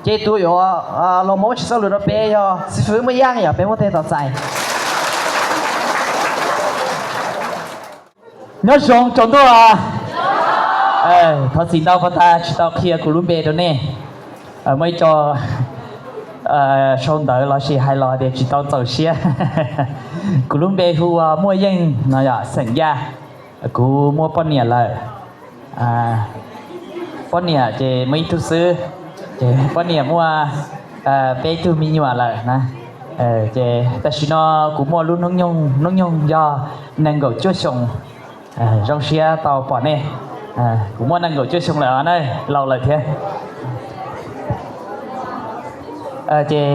这都有老毛去手里头背哟，是什么样呀？背我得到在。nhớ xong chọn tôi à? Thôi xin đâu vào ta chỉ tao kia của luôn bề đó nè. Mấy cho xong đợi là chỉ hay lo để chỉ tao走些. Của luôn bề thu mua dân nó ya sẵn ra. Của mua bao nhiêu là bao nhiêu chỉ mấy thứ sư. Chỉ bao nhiêu mua bề thu mình nhiều là nè. Chỉ ta chỉ nó của mua luôn nông nhung do năng gạo chưa xong. Rong xia tàu bỏ nè cũng muốn năng gạo chưa xong là đây lâu lại thế chị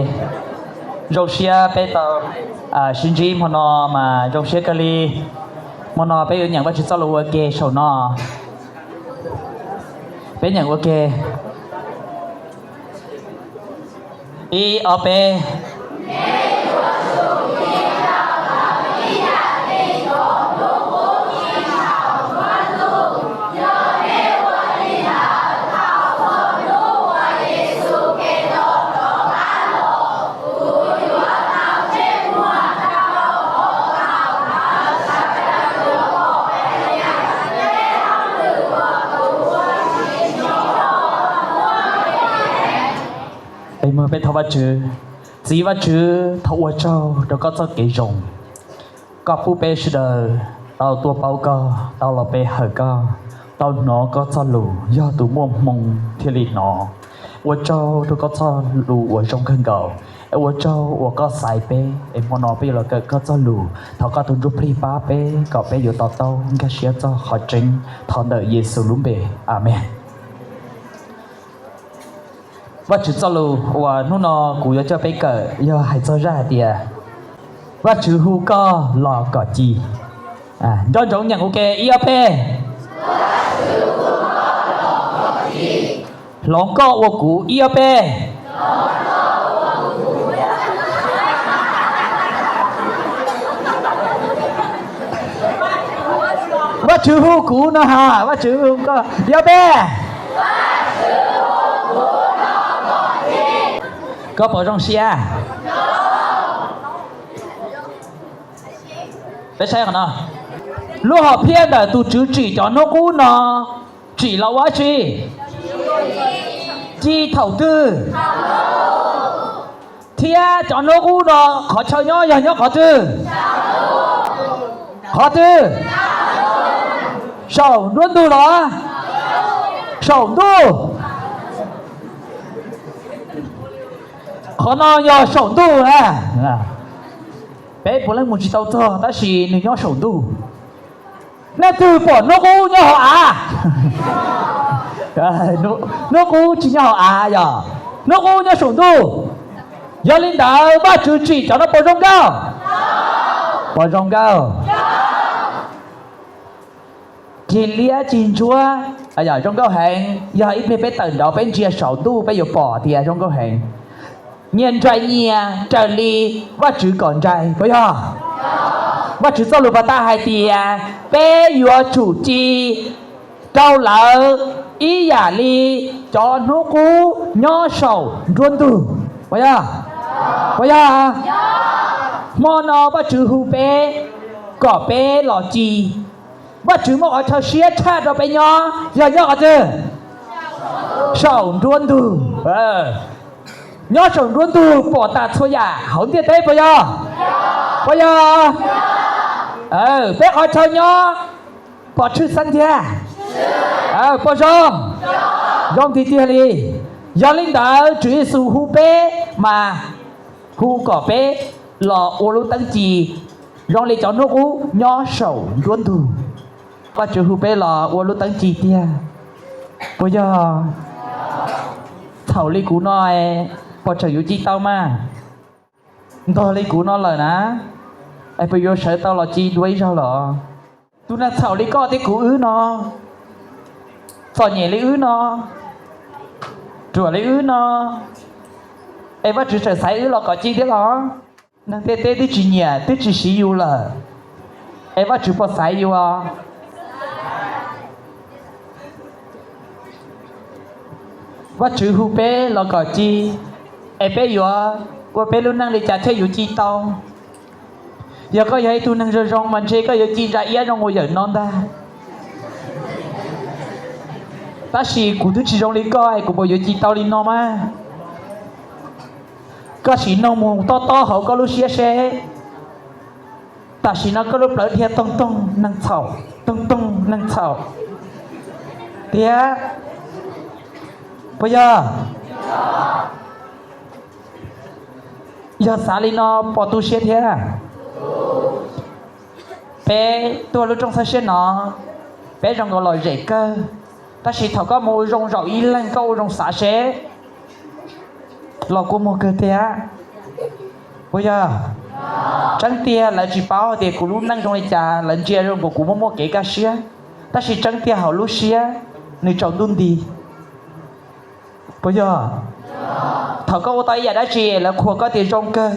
rong xia bé tàu xin chỉ mà nó mà rong xia kali mà nó bé nhận bắt chước sau lúa kê sầu nó bé nhận ok y ở bé mơ bé thao vật chữ chỉ vật chữ thao vật châu đó có cho kỹ rồng có phu bé sư đời tao tua bao co tao là bé hở co tao nó có cho lù do tụ mua mông thiên lý nó vật châu đó có cho lù ở trong kênh cầu vật châu vật có xài bé em mua nó bây giờ là có cho lù thao có tụ rút đi ba bé có bé vừa tao cái xía cho họ chính thọ đợi Giêsu luôn bé amen và chữ cho lù và nó cũng cho bé cỡ giờ hãy cho ra thì và chữ hu co lò cỏ chi cho giống nhận ok iop lóng co của cú iop và chữ hu cú nó ha và chữ hu co iop có bỏ trong xe phải sai không nào lúc họ phiên là tụ chữ chỉ cho nó cũ nó chỉ là quá chi thầu tư thia cho nó cũ nó khó chơi nhau giờ nhau khó tư sầu luôn tu đó sầu tu khó nó do sầu tu bé bố lên một chỉ tàu thơ ta chỉ nếu nhau sầu tu nè từ bỏ nó cũ nhau nó cũ chỉ nhau giờ nó cũ nhau sầu tu giờ linh đạo ba chữ chỉ cho nó bỏ rong cao chỉ lia chín chúa giờ trong câu hẹn giờ ít bé tận đó bên chia sầu tu bây giờ bỏ thì trong câu hẹn nhân trai nhia trở li và chữ còn trai phải không? Và chữ sau lục ta hai tia bé vừa chủ chi trâu lợ ý giả li cho nó cú nhỏ sầu ruột từ phải không? Mò nó và chữ hu bé có bé lọ chi và chữ mò ở cho xía cha cho bé nhỏ giờ nhỏ chứ sầu ruột từ nhớ sống luôn tu bỏ ta thôi à không tiết tế bây giờ bé hỏi cho nhớ bỏ chữ sân thia bỏ rong thì tia đi do linh đạo chữ Giêsu hu bé mà hu có bé lò ô lô tăng trì rong lấy cho nó cú nhớ sống luôn tu và chữ hu bé lò ô lô tăng trì tia bây giờ thầu lý cú nói bỏ trở yếu chi tao mà tôi lấy cú nó lời ná ai bây giờ sợ tao là chi đuối sao lọ tôi đã thảo lấy có cái cú ứ nó sò nhẹ lấy ứ nó chùa lấy ứ nó em bắt chữ sợ sái ứ là có chi thế đó năng tê tê tí chỉ nhẹ tí chỉ xí yêu là em bắt chữ bỏ sái yêu à ว่าจือฮูเป้แล้วก็จีไอเป้อยู่ว่าเป้รู้นั่งเลยจะเทอยู่จีตองอย่าก็อย่าให้ตัวนั่งรองมันเชก็อย่าจีจะเอี้ยรอง我อย่านอนได้แต่สิกูดูจีรองเลยก็ไอ้กูบอกอย่าจีตองเลยนอนมาก็สินอนมุงต่อเขาก็รู้เสียเช่แต่สินะก็รู้เปล่าเทียต้องนั่งเฉาต้องนั่งเฉาเทียพยายอสาลีนอปอตูเชียเทียเป้ตัวรู้จงเสียนอเป้จงก็ลอยเจเกอแต่สิเขาก็มูจงเราอีเล่นก็จงสาเชเรากูมูเกเทียพยาจังเตียหลังจีป้าเด็กกูรู้นั่งตรงไอ้จ่าหลังเจียรงกูมัวเก๋กาเชียแต่สิจังเตียเขารู้เชียในจอดุนดีพยาเขาก็ว่าตายอย่าได้เชียแล้วขวก็เตียจงเกอ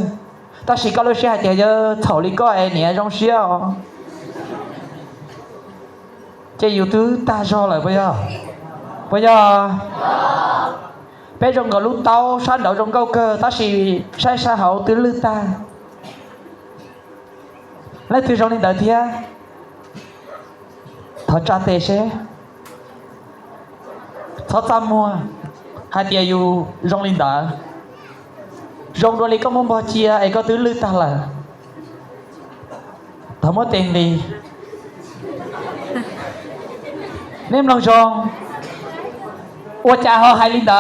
แต่สิก็รู้เชียเตียจะเขาลิก็ไอ้เนี่ยจงเชียจะอยู่ตื้อตาจอเลยพยาbé trong cái lúc tao san đậu trong câu cơ ta chỉ sai hậu từ lư ta lấy từ trong đi đợi thia thọ cha tê xe thọ tam mua hai tia yêu trong linh đợi trong đó lấy có món bò chia ấy có từ lư ta là thọ mất tiền đi nên lòng trong我家好海领导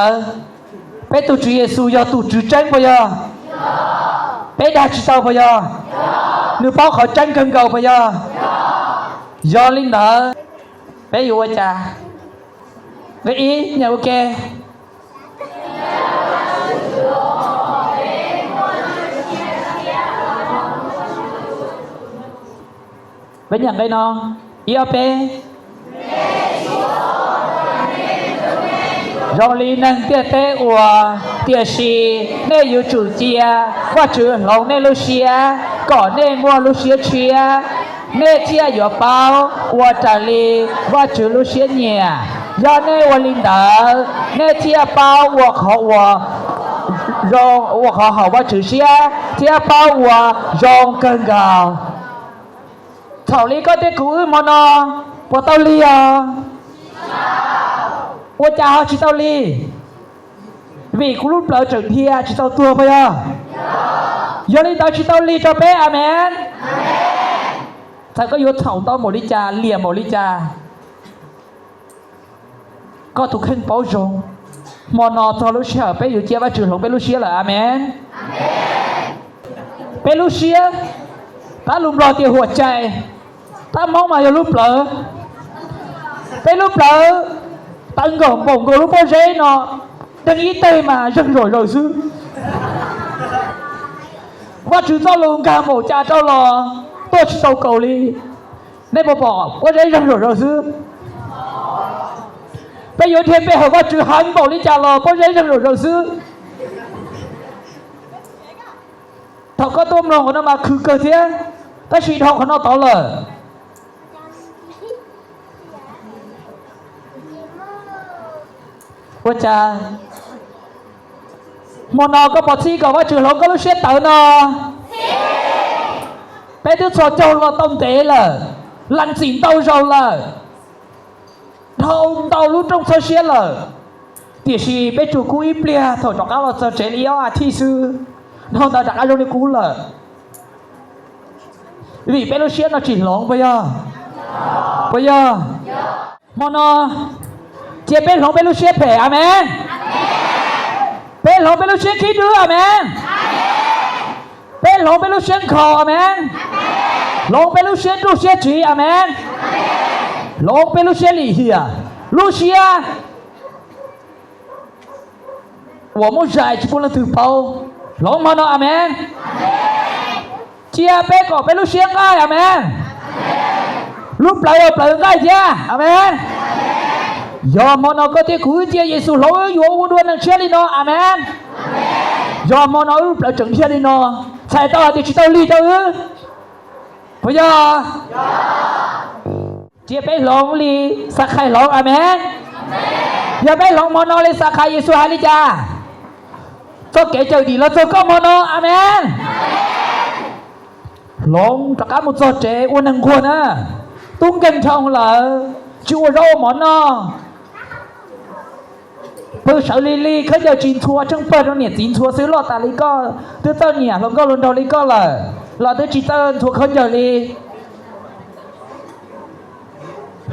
被主耶稣要主真不要被大知道不要你包好真更高不要要领导被有我家vậy ý nhà ok vậy nhận đây nó IOP rong li năng tia tê ua tia xì nê yu chủ chia qua chữ lòng nê lu xia cỏ nê mua lu xia chia nê chia yu bao ua trả li qua chữ lu xia nhẹ do nê ua linh đỡ nê chia bao ua khó ua rong ua khó hậu qua chữ xia chia bao ua rong cơn gào thảo lý có tê cú mà nó bỏ tao li à 我家好知道哩，为咕噜不整天知道多不呀？有领导知道哩就呗，阿门。他ก็有炒到某一家，连某一家，ก็ถูกขึ้นเป้าจงมอนอทอลุเชียไปอยู่เจ้าว่าจืดหลงไปลุเชียเหรออาเมนไปลุเชียถ้าลุมรอเตียหัวใจถ้ามองมาอย่าลุมเปล่าไปลุมเปล่าtăng gồm bổng của lúc bao giấy nó đừng ý tây mà dần rồi sư và chứ do lùng cả mổ cha cho lò tôi chỉ tàu cầu đi nên bỏ có giấy dần rồi sư bây giờ thêm bây giờ và chứ hắn bỏ đi cha lò có giấy dần rồi sư thọ có tôm lòng của nó mà khử cơ thế ta suy thọ của nó tỏ lờiว่าจะมอนอก็บอกที่ก่อนว่าจืดหลงก็รู้เสียเต๋อเนาะไปดูสอดโจเราต้มเต๋อเลยลันสินเต้าเราเลยเท่าเต้ารู้ตรงเสียเลยเดี๋ยวสิไปจูกุ้ยเปลี่ยถอดจากเราจะเจริญอาที่ซื้อเราจะจากเราในกุ้งเลยวิไปรู้เสียเราจืดหลงไปย่มอนอเจ็บเป็นหลงเป็นลูกเชียเป๋อาเมนเป็นหลงเป็นลูกเชียคิดดูอาเมนเป็นหลงเป็นลูกเชียคออาเมนหลงเป็นลูกเชียจีอาเมนหลงเป็นลูกเชีย里ฮี啊ลูกเชีย我们在就不能ถือเปล่าหลงมาเนาะอาเมนเจียเป้ก็เป็นลูกเชียง่ายอาเมนลูกเปล่าง่ายเจียอาเมนยอมมอนก็ที่คุยเจียเยซูเราอยู่วันวันนั้นเชื่อลีโนอาเมนยอมมอนรูปเราจังเชื่อลีโนใช่ต่อที่ชิตาลีเจ้าพยาเจียไปหลงลีสักใครหลงอาเมน อย่าไปหลงมโนเลยสาขาเยซูฮาลิจาโซเกเจ้าดีแล้วโซก็มโนอาเมนหลงตะการมุโซเจวันนึงคนนะตุ้งเก่งช่องเหรอจูโรหมอนอเพื่อชาวลีลีเขาจะจีนทัวร์จังเปิดตรงเนี่ยจีนทัวร์ซื้อลอตเตอรี่ก็ตัวต้นเนี่ยเราก็ลุ้นดอลลี่ก็เลยเราตัวจีนต้นทัวร์เขาจะลี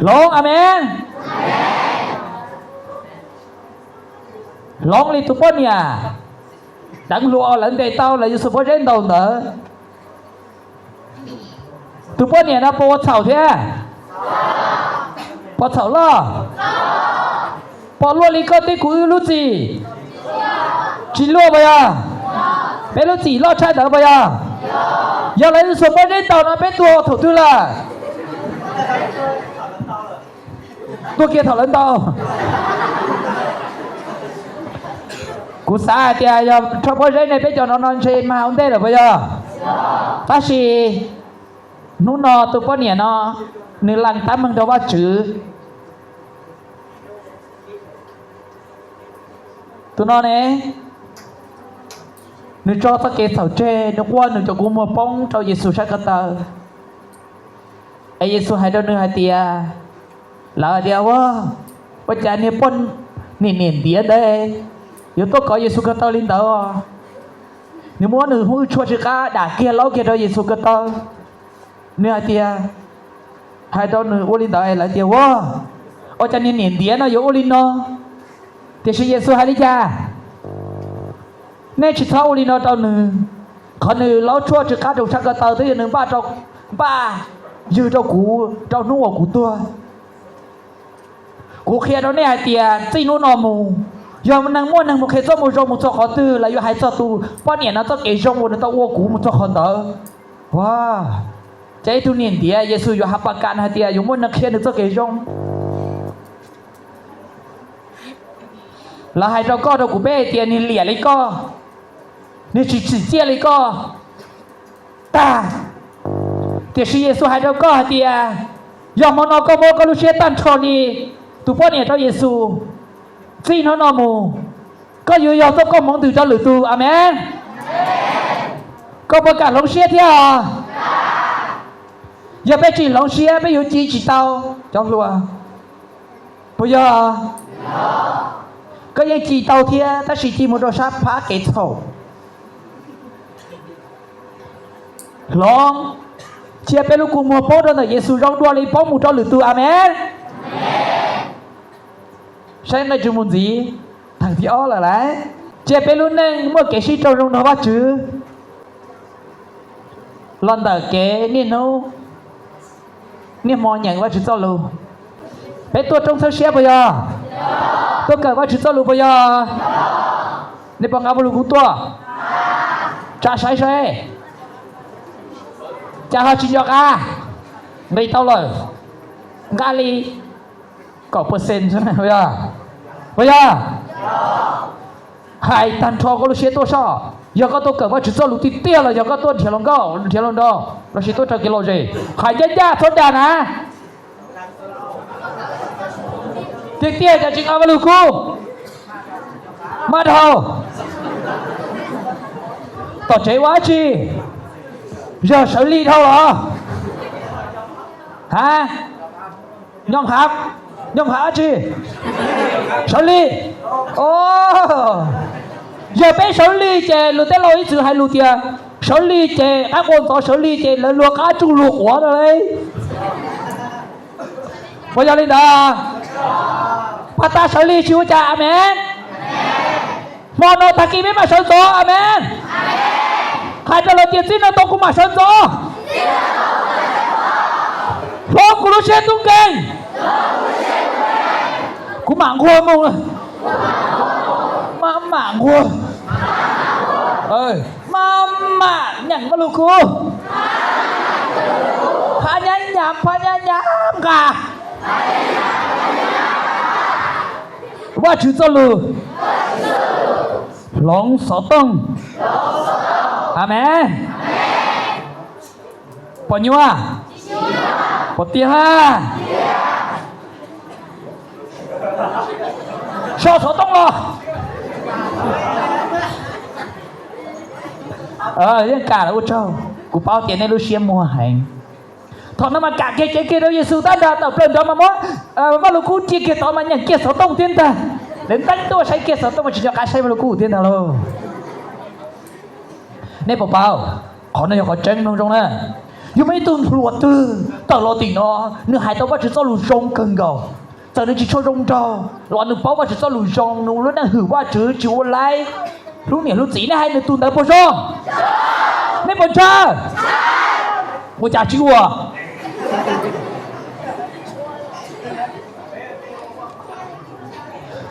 หลงอาเมนหลงลีตัวป้นเนี่ยดังรัวหลังเดย์เต้าเลยอยู่สุภาพเร่งเต้าเนอะตัวป้นเนี่ยนะปวดเข่าแท้ปวดเข่าล่ะปอลลีก็ติกุยลุจีจีลัวไปอ่ะเป็นลุจีล่อใช่เด้อไปอ่ะอย่าเลยสุภาพเร่งเต้านะเป็นตัวถูกตัวละตัวเกียร์ถอดเล่นเต้ากูสาเดียยอมชอบพูดเรื่องในเป็นจอนนอนเชนมาเอาได้หรือเปล่าถ้าสินู่นนอตัวป้อนเนี่ยนอในหลังตั้มมึงจะว่าจื้อตัวนอเนี่ยนึกจอตะเกียบเสาเจนึกว่านึกจะกูมาป้องเจ้าเยซูชักกระเตอไอเยซูให้ดนเนื้อให้เตียแล้วเดียวว่าปัจจัยเนี่ยป้นนี่เนียนเดียได้อยู่ตัวก่อเยซูกระเตอลินเตอนี่มัวหนึ่งหูช่วยชิกาด่าเกียร์เล้าเกียร์เราเยซูกระเตอเนื้อเตียให้ดนเนื้อโอลินเตอไอ้ละเดียวว่าอาจารย์เนี่ยเนียนเดียนะอยู่โอลินเนาะเดี๋ยวเยซูฮาลิจาเนี่ยชิดาโอลินเนาะตอนหนึ่งคนหนึ่งเราช่วยชิกาดูชักกระเตอที่หนึ่งบ้ายืดเจ้ากูเจ้านุ่งกูตัวกูเคลียร์เราเนี่ยเตียจีนู่นนอมูยอมนั่งม้วนนั่งมุขเขจ้ามูจมูจขอตื้อแล้วอยู่หายเจ้าตูป้อนเนี่ยนะเจ้าเกยจงวันเจ้าวัวกูมุจขอเตอว้าใจตุเนียนเดียเยซูอยู่หับปากการหาเตียอยู่ม้วนนักเขียนเจ้าเกยจงแล้วหายเจ้าก็เจ้ากูเบ้เตียนี่เหลี่ยเลยก็นี่จีเจียเลยก็ตาเดี๋ยวเยซูหายเจ้าก็เตียยอมมโนก็โมก็รู้เชื่อตันทอนีตุป้อนเนี่ยเจ้าเยซูซีนอนมูก็อยู่ยอมต้องก็มองดูเจ้าหรือตูอาเมนก็ประกาศลงเชียร์เที่ยวอย่าไปจีลงเชียร์ไปอยู่จีจีเตาจ้องรัวปุยก็ยังจีเตาเที่ยถ้าสีจีมุดชาพาเกตโถลองเชียร์เป็นลูกกูมัวโป๊ดแต่เยซูร้องดัวเลยป้องมูเจ้าหรือตูอาเมนใช่ในจุมุนจีทางที่อ้อละไรเจ็บเป็นรุ่นหนึ่งเมื่อเกชิโจรงนว่าจื้อลอนเดอร์เกนี่นู้นี่มองอย่างว่าจื้อเจ้าลูเป็นตัวตรงเชียร์ปะยอตัวเกิดว่าจื้อเจ้าลูปะยอนี่ปังอาบลูกุตัวจะใช่จะหาชิญยอกาไม่เท่าเลยกาลีก็เปอร์เซ็นต์ใช่ไหมพะยาพะยาหายตันทอก็รู้เชื่อตัวชอบยาก็ตัวเกิดว่าจุดสูงติดเตี้ยเลยยาก็ตัวเทียลงก็เทียลงดอเราเชื่อตัวจะกิโลเจหายยากๆทนได้นะเตี้ยจะจริงเอามาลูกกูมาเท่าต่อใจว่าจีจะเฉลี่ยเท่าหรอฮะยอมครับยอมหาจีเฉลี่ยโอ้อย่าไปเฉลี่ยเจรู้แต่เราอีสื่อให้รู้เดียเฉลี่ยเจถ้าคนต่อเฉลี่ยเจแล้วลูกค้าจุลูกหัวเลยพยาลินดาปัตตาเฉลี่ยชิวจ่าอเมนมโนตะกี้ไม่มาเฉลี่ยอเมนใครจะเราเตียซินเราต้องกูมาเฉลี่ยพวกกูรู้เชื่อตุ้งเก่งกูหมั่งควมึงมาหมั่งควมาหมั่งอย่างก็ลูกกูพยายามกะว่าชื่อเจ้าลูหลงสอต้องอาเมนปอญัวปอเตีย ชอต้องรอยังกาแล้วเจ้ากูเป้าเตียนในลูเซียมัวหายถอนน้ำมันกะเกเกเราเยซูตาดาต่อเปลี่ยนดอมามอว่าลูกกูจีเกต่อมันยังเกสต้องเตียนตาเล่นตั้งตัวใช้เกสต้องมาจีจะการใช้ลูกกูเตียนตาโลในเป้าขอในขอเจ้งตรงๆนะยังไม่ตื่นหัวตื่นต่อรอตีนอเนื้อหายตัวว่าจะต้องลูกจงเกินก่อนแต่ในจีโชจงเจ้ารอหนึ่งเป้าว่าจะต้องลูกจงนู้นแล้วนั่งหือว่าจื้อจิ๋วอะไรรู้เนี่ยรู้สีนะให้ในตุนแต่ปอชงในปอชา我家จิ๋ว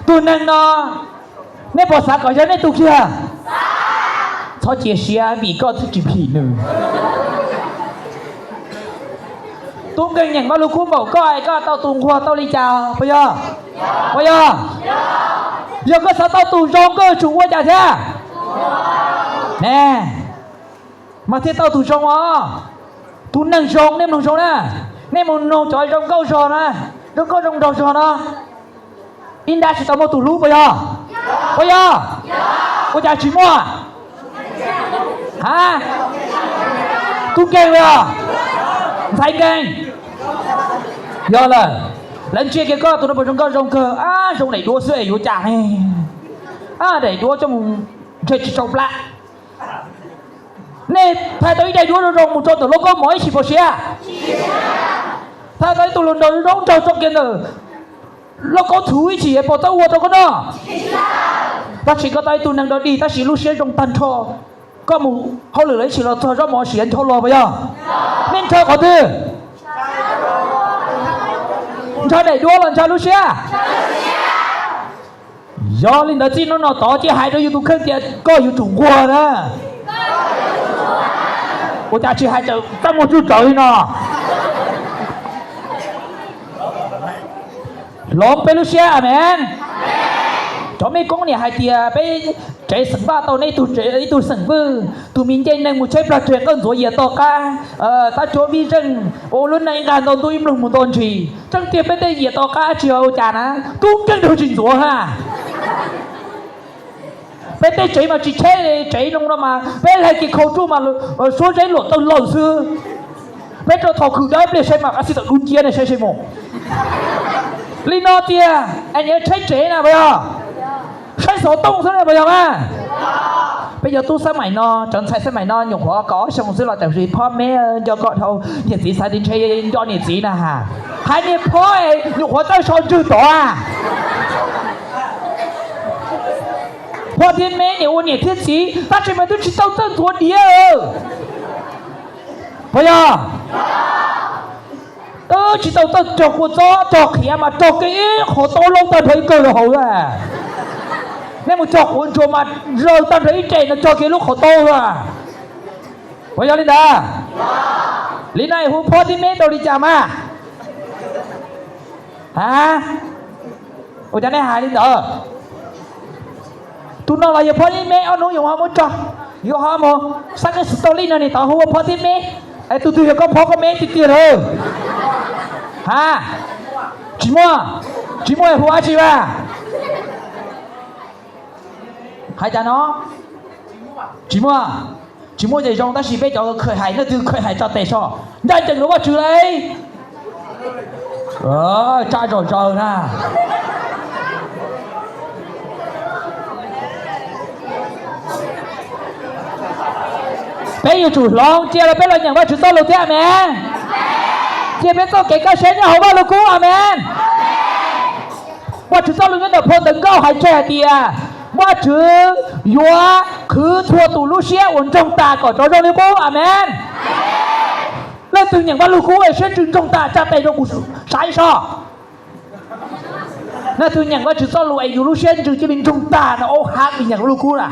ตุนนั่งนอในปอสักก่อนจะในตุเคียเขาเจียเชียบีก็ที่จีผีหนึ่งตุ้งเก่งอย่างว่าลูกคุ้มบอกก็ไอ้ก็เต้าตุงครัวเต้าลีจ่าไปย่อไปย่อgiờ có sao tao tù rong cơ chủ qua chả thế nè mà thế tao tù rong à tù nâng rong nêm nông rong nè nêm một nông chói rong câu rong nè nó có rong đầu rong nè in đã chỉ tao mua tù lú bây giờ qua chả chỉ mua hả tù kêu bây giờ phải kêu giờ là lần chia cái co tụi nó bật trong cơ trong này đua sữa đua chả này để đua trong chơi trong lạ nè thay tới đây đua rong một chỗ tụi nó có mỗi chỉ một xe thay tới tụi nó rong trong kia nữa nó có thú chỉ bỏ tao uo tao có đó ta chỉ có tay tụi nó đi ta chỉ lúc xe trong tan cho có một họ lười lấy chỉ là cho mọi chuyện cho lo bây giờ nên cho có thứ cho để đua lần cho Lucia do linh đó chi nó tỏ chi hai đứa YouTube khác thì có YouTube qua đó cô ta chỉ hai chữ ta một chút trời nó lộn pe Lucia amen cho mấy con này hai tia pe chạy sừng ba tàu này tụi sừng vư tụi mình chơi này một chơi bạc chuyện con rồi giờ to ca ta cho vi chân ô lúc này ngàn tàu tụi im lùng một tuần chỉ trong tiệm bên đây giờ to ca chiều chả ná cũng chân được trình rồi ha bên đây chạy mà chỉ chạy trong đó mà bên này cái khâu chú mà số giấy lột tàu lột xưa bên đó thọ khử đấy bên xem mà anh sẽ tự đun chia này xem một Lino tia anh nhớ chạy nào bây giờใช้โสต้งซะเลยไปยังอ่ะbây giờ tu sắm mày no chọn sai sắm mày no nhục hóa có xong rồi là gìพ่อแม่cho gọi thâu nhiệt sĩ sai đến chơi cho nhiệt sĩ nè hà hai nhiệtพ่อnhục hóa tới son chưa tỏ àพ่อthiên mẹ nhiều nhiệt thiết sĩ ta chỉ mà tôi chỉ tao tân thua đĩa bây giờ chỉ tao tân cho cô gió cho khía mà cho cái khổ to lông ta thấy cơ là hậu à nên một chọc cuốn chùa mặt rơi ta thấy trẻ nó cho cái lúc khổ tô à bây giờ Linda lý này hôm phó thì mấy đâu đi chào mà hả ôi cha này hài Linda tụi nó là giờ phó thì mấy ông nói dùng họ muốn cho dùng họ mà sáng cái story này tao hôm phó thì mấy ai tụi có phó có mấy thì tiền hơn hả chỉ mua là phó chị à hai cha nó chỉ mua gì trong ta chỉ biết cho khởi hải nó từ khởi hải cho tệ cho nhanh chừng lúc mà trừ đấy trai rồi trời nè bây giờ chủ long chia là biết là nhận vào chủ tôi luôn thế amen chia biết tôi cái cá sấu nhau bao lâu cũ amen vào chủ tôi luôn cái đợt phun từng câu hải trẻ thìว่าชื่อยัวคือทัวตูลูเชียอุ่นจงตาก่อนจงนิ้วโป้อาเมนแล้วถึงอย่างว่าลูกคู่ไอ้เช่นจึงจงตาจะไปจงกูใช้ชอบแล้วถึงอย่างว่าชื่อซ้อนลูไอ้ยูลูเชียจึงจะเป็นจงตานะโอ้ฮักเป็นอย่างลูกคู่ล่ะ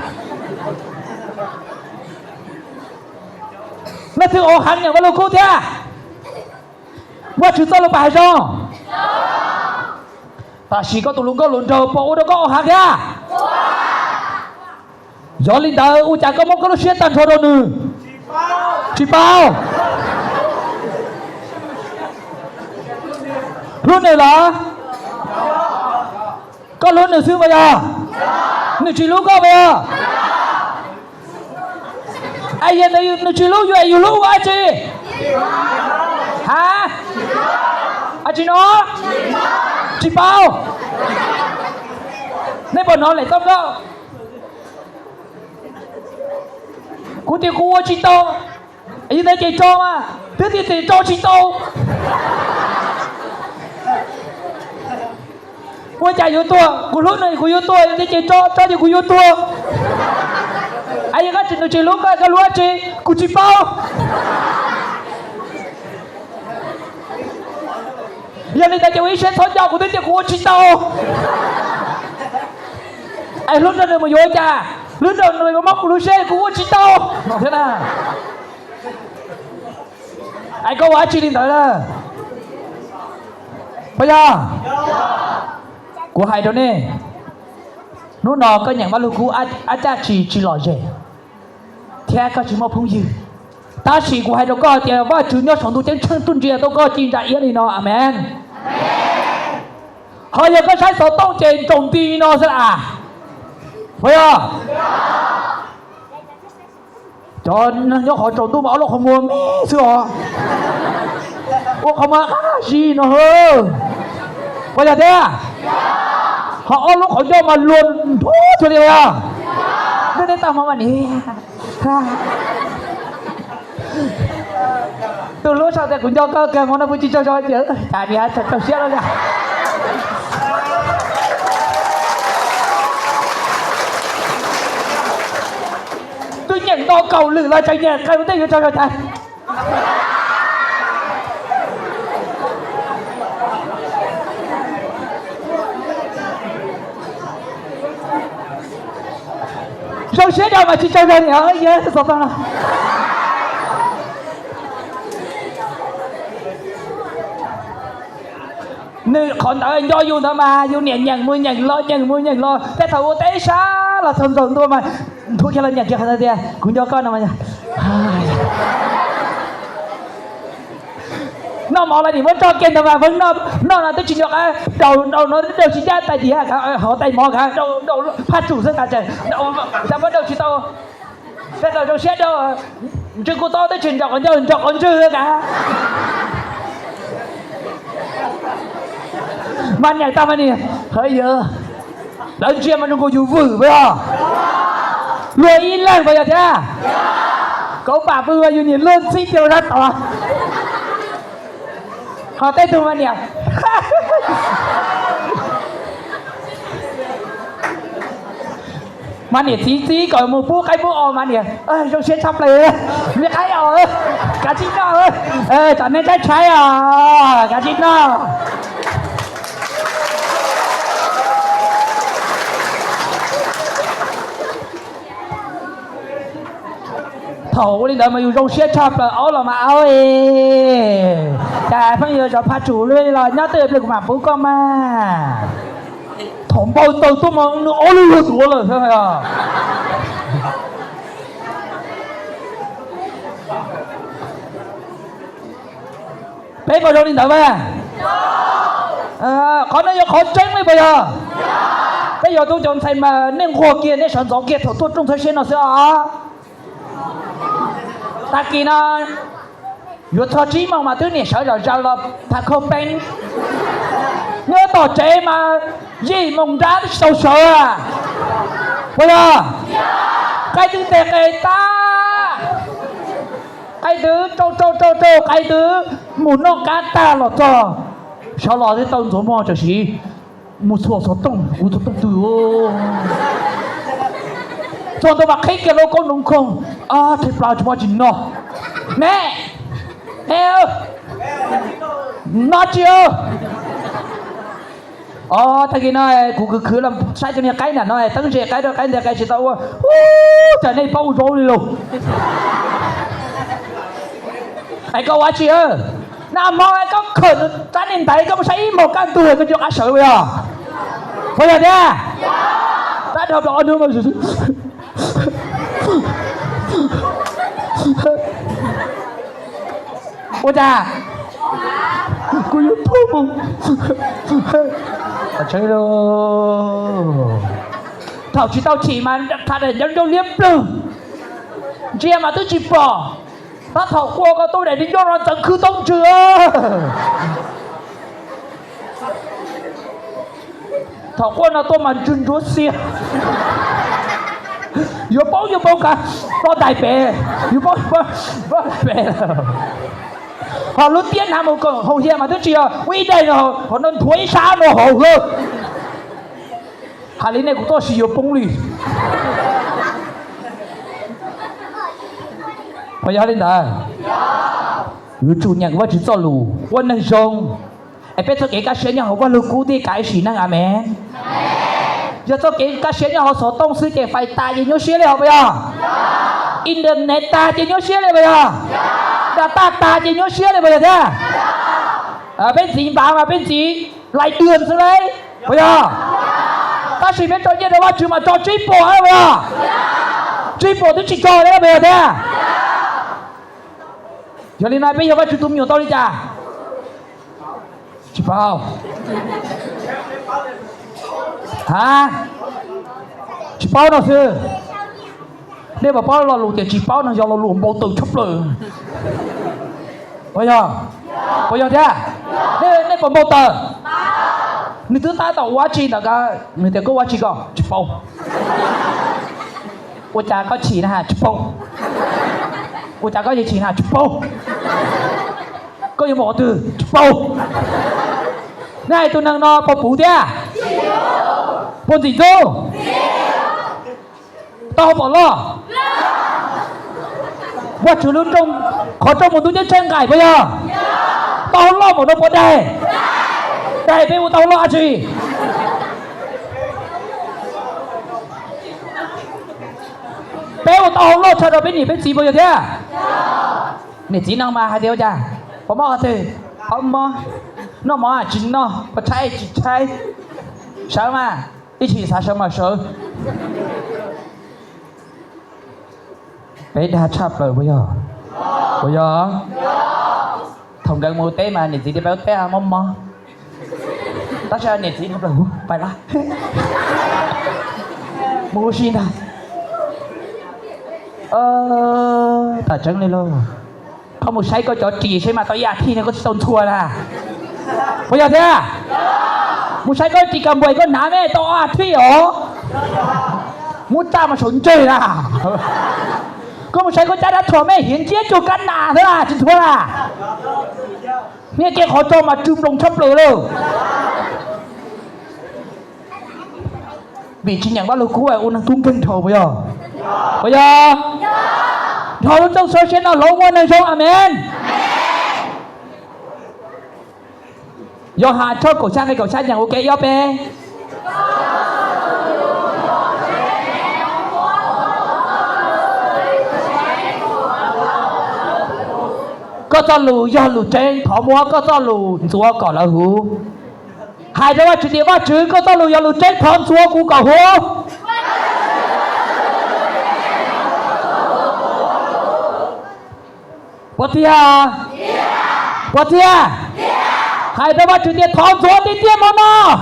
แล้วถึงโอ้ฮักอย่างว่าลูกคู่เท่าว่าชื่อซ้อนลูไปจงแต่ชีก็ตุลุงก็หลุนเจอปอแล้วก็โอ้ฮักเนี่ยย้อนลินดาอุจาก็มองก็รู้เชื่อตันโชโดนึจีเป้ารุ่นไหนเหรอ có luôn được sư bây giờ nữ chỉ lúc có bây giờ ai hiện tại nữ chỉ lúc vậy lúc ai chị hả ai chị nó chị bao nên bọn nó lại tâm đó cú tiêu cú chị to ai đây chị cho mà thứ thì cho chị to cú chạy vô tua cú lúc này cú vô tua để chị cho thì cú vô tua ai cái chị lúc cái lúa chị cú chị bao giờ này ta chơi sẽ thon dao của tôi cú chị to ai lúc đó mà vô cha lúc đó người có móc cú xe cú chị to thế nào ai có quá chị điện thoại đó bây giờ của hai đứa này nó nọ có nhận bao lô cú cha chỉ lòi rẻ thế có chỉ một phong dư ta chỉ của hai đứa có thìว่าchủ nhau sống tu chân chân tuân chia tôi có chỉ ra ý này nó amen họ giờ có sai số tông trên trồng ti nó sẽ à phải không cho nó họ trồng tu bảo nó không mua mẹ xưa ô không mà gì nó hơn bây giờ thế à họ lúc họ cho mà luôn thú cho đi à đây tao mà nè từ lúc sau thì cũng cho cái món nó vui cho chứ chả đi thật thật xếp đâu nha tôi nhận to cầu lử là chạy nhẹ cái vấn đề cho chạy rồi xếp đâu mà chị cho ra nhớ nhớ sao tao nào nơi còn ở do dù đó mà dù nhận mua nhận lo thế thầu tế xá là thường thôi mà thuốc cho lên nhận kia hết rồi cũng cho con nào mà nó mò lại thì vẫn cho kiện mà vẫn nó là tới chuyện được đầu nó đều chỉ ra tại gì hả họ tay mò cả đầu phát chủ rất cả trời đầu ta bắt đầu chỉ tao thế đầu xét đâu chứ cô to tới chuyện chọc con chưa cảมันใหญ่ตามมันนี่เฮ้ยเยอะแล้วเชื่อมันกูอยู่ฝืไปอ่ะรวยอินแรงไปอ่ะจ้าเขาป่าปืนอยู่นี่เลื่อนซีเดียวนะต่อเขาเต้นตัวมันเนี่ยมันเนี่ยซีก่อนมือปุ๊กใครปุ๊กออกมาเนี่ยยกเช็ดชับเลยเรียกใครเอากาชิโน่ตอนนี้ใช้กาชิโน่thổ đi đợi mà dùng xe chập là là mà áo chả phải giờ cho pha chủ lên là nhớ tới được mà bố con mà thủng bao tàu tôi mà nó áo luôn rồi sao vậy à bé vào đâu đi đợi về có nó khó tránh mấy bây giờ bây giờ tôi chọn thầy mà nên khoa kia nên sản gió kia thổ tôi trong thời gian nó sẽ ta kia nó vừa thọ chí mà thứ này sợ rồi ra là ta không bên nhớ tỏ chế mà gì mong ra sâu sợ à bây giờ cái thứ tệ cái ta cái thứ trâu cái thứ muốn nó cá ta là cho sau đó thì tao số mò cho xí một số tông từ cho tôi mặc cái lô con đúng không thầy bảo cho chị nó mẹ ơi nó chưa thầy kia nói cũng cứ làm sai cho nên cái này nói tăng trẻ cái đó cái chỉ tao trở nên bao rối đi luôn ai có quá chị ơi nào mà ai có khẩn trái nên thấy có thấy một cái tuổi cái chuyện sợ bây giờ nha đã đọc đó nữa mà ôi cha cô yêu thương chơi rồi thảo chỉ tao chỉ mà thà để nhân đâu liếm lư chia mà tôi chỉ bỏ ta thảo qua có tôi để đi cho nó chẳng khứ tông chưa thảo qua nó tôi mà chun chúa xia vô bố cả có đại bè vô bố đại bè họ lúc tiên làm một cái hậu hiện mà tôi chỉ quy đây là họ nên thuế xa nó hậu hơn hà lý này của tôi sử dụng bông lì bây giờ lên đây người chủ nhậnว่า chỉ cho lù quân năng rong ai biết cho cái cá sấu nhà họว่า lù cú đi cái gì năng amen giờ cho cái cá sấu nhà họ số tông sư cái phải tài gì nhớ xíaเลยbây giờ internet tài gì nhớ xíaเลยbây giờ data tài gì nhớ xíaเลยbây giờ thế bên gì bảo mà bên gì lại đường xuống đấy bây giờ ta chỉ biết cho như là chứ mà cho triple ấy bây giờ triple thì chỉ cho đấy bây giờ thế giờ lên này bây giờ chúng tôi nhiều tao đi chả chỉ bao hả chỉ bao nào sư nếu mà bao là lụt thì chỉ bao là do là lụt bộ từ chấp lời bây giờ thế nên còn bộ tờ người thứ ta tàu quá chi là cái người ta có quá chi không chỉ bao cô cha có chỉ là hả chỉ bao cô cha có gì chỉ hả chỉ bao có gì bỏ từ chỉ bao này tôi năng no bao phủ thế bao gì đâu tao bỏ loว่าchủ luôn trongขอtrong một túi nhất chân cải bây giờ tao lo một đồng đây đây bây giờ tao lo gì bây giờ tao lo cho nó bên gì bây giờ thế này chỉ năng mà hai điều cha có mò thì không mò nó mò chính nó có trái chỉ trái sao mà đi chỉ sao mà sợ bé đa chắp rồi bây giờ thằng gần mua té mà nè chị đi béo té mong mò ta sao nè chị không được phải là mua xin à ta chẳng lên luôn không một say có chỗ trì xem mà tao già thi này có tôn thua là bây giờ thế à một say có chỉ cầm bưởi có nắm ấy tao à thi ổ muốn ta mà sốn chơi là có một say có cha đã thua mẹ hiến chết cho căn nà thế là chỉ thua là nghe kia khó cho mà trùm đồng chấp lửa luôn vì chỉ nhận bắt lục cũ ấy ôn năng tung kinh thầu bây giờ thầu trong số trên nó lỗ môn này xong amen do hạ cho cổ sang cái cổ sang nhận ok yo pe có cho lù do lù trên thỏ múa có cho lù chúa cỏ là hú hai đứa chuyện gì mà chứ có cho lù do lù trên thỏ chúa cú cỏ hú bớt thia hai đứa chuyện gì thỏ chúa đi tiêm mà nó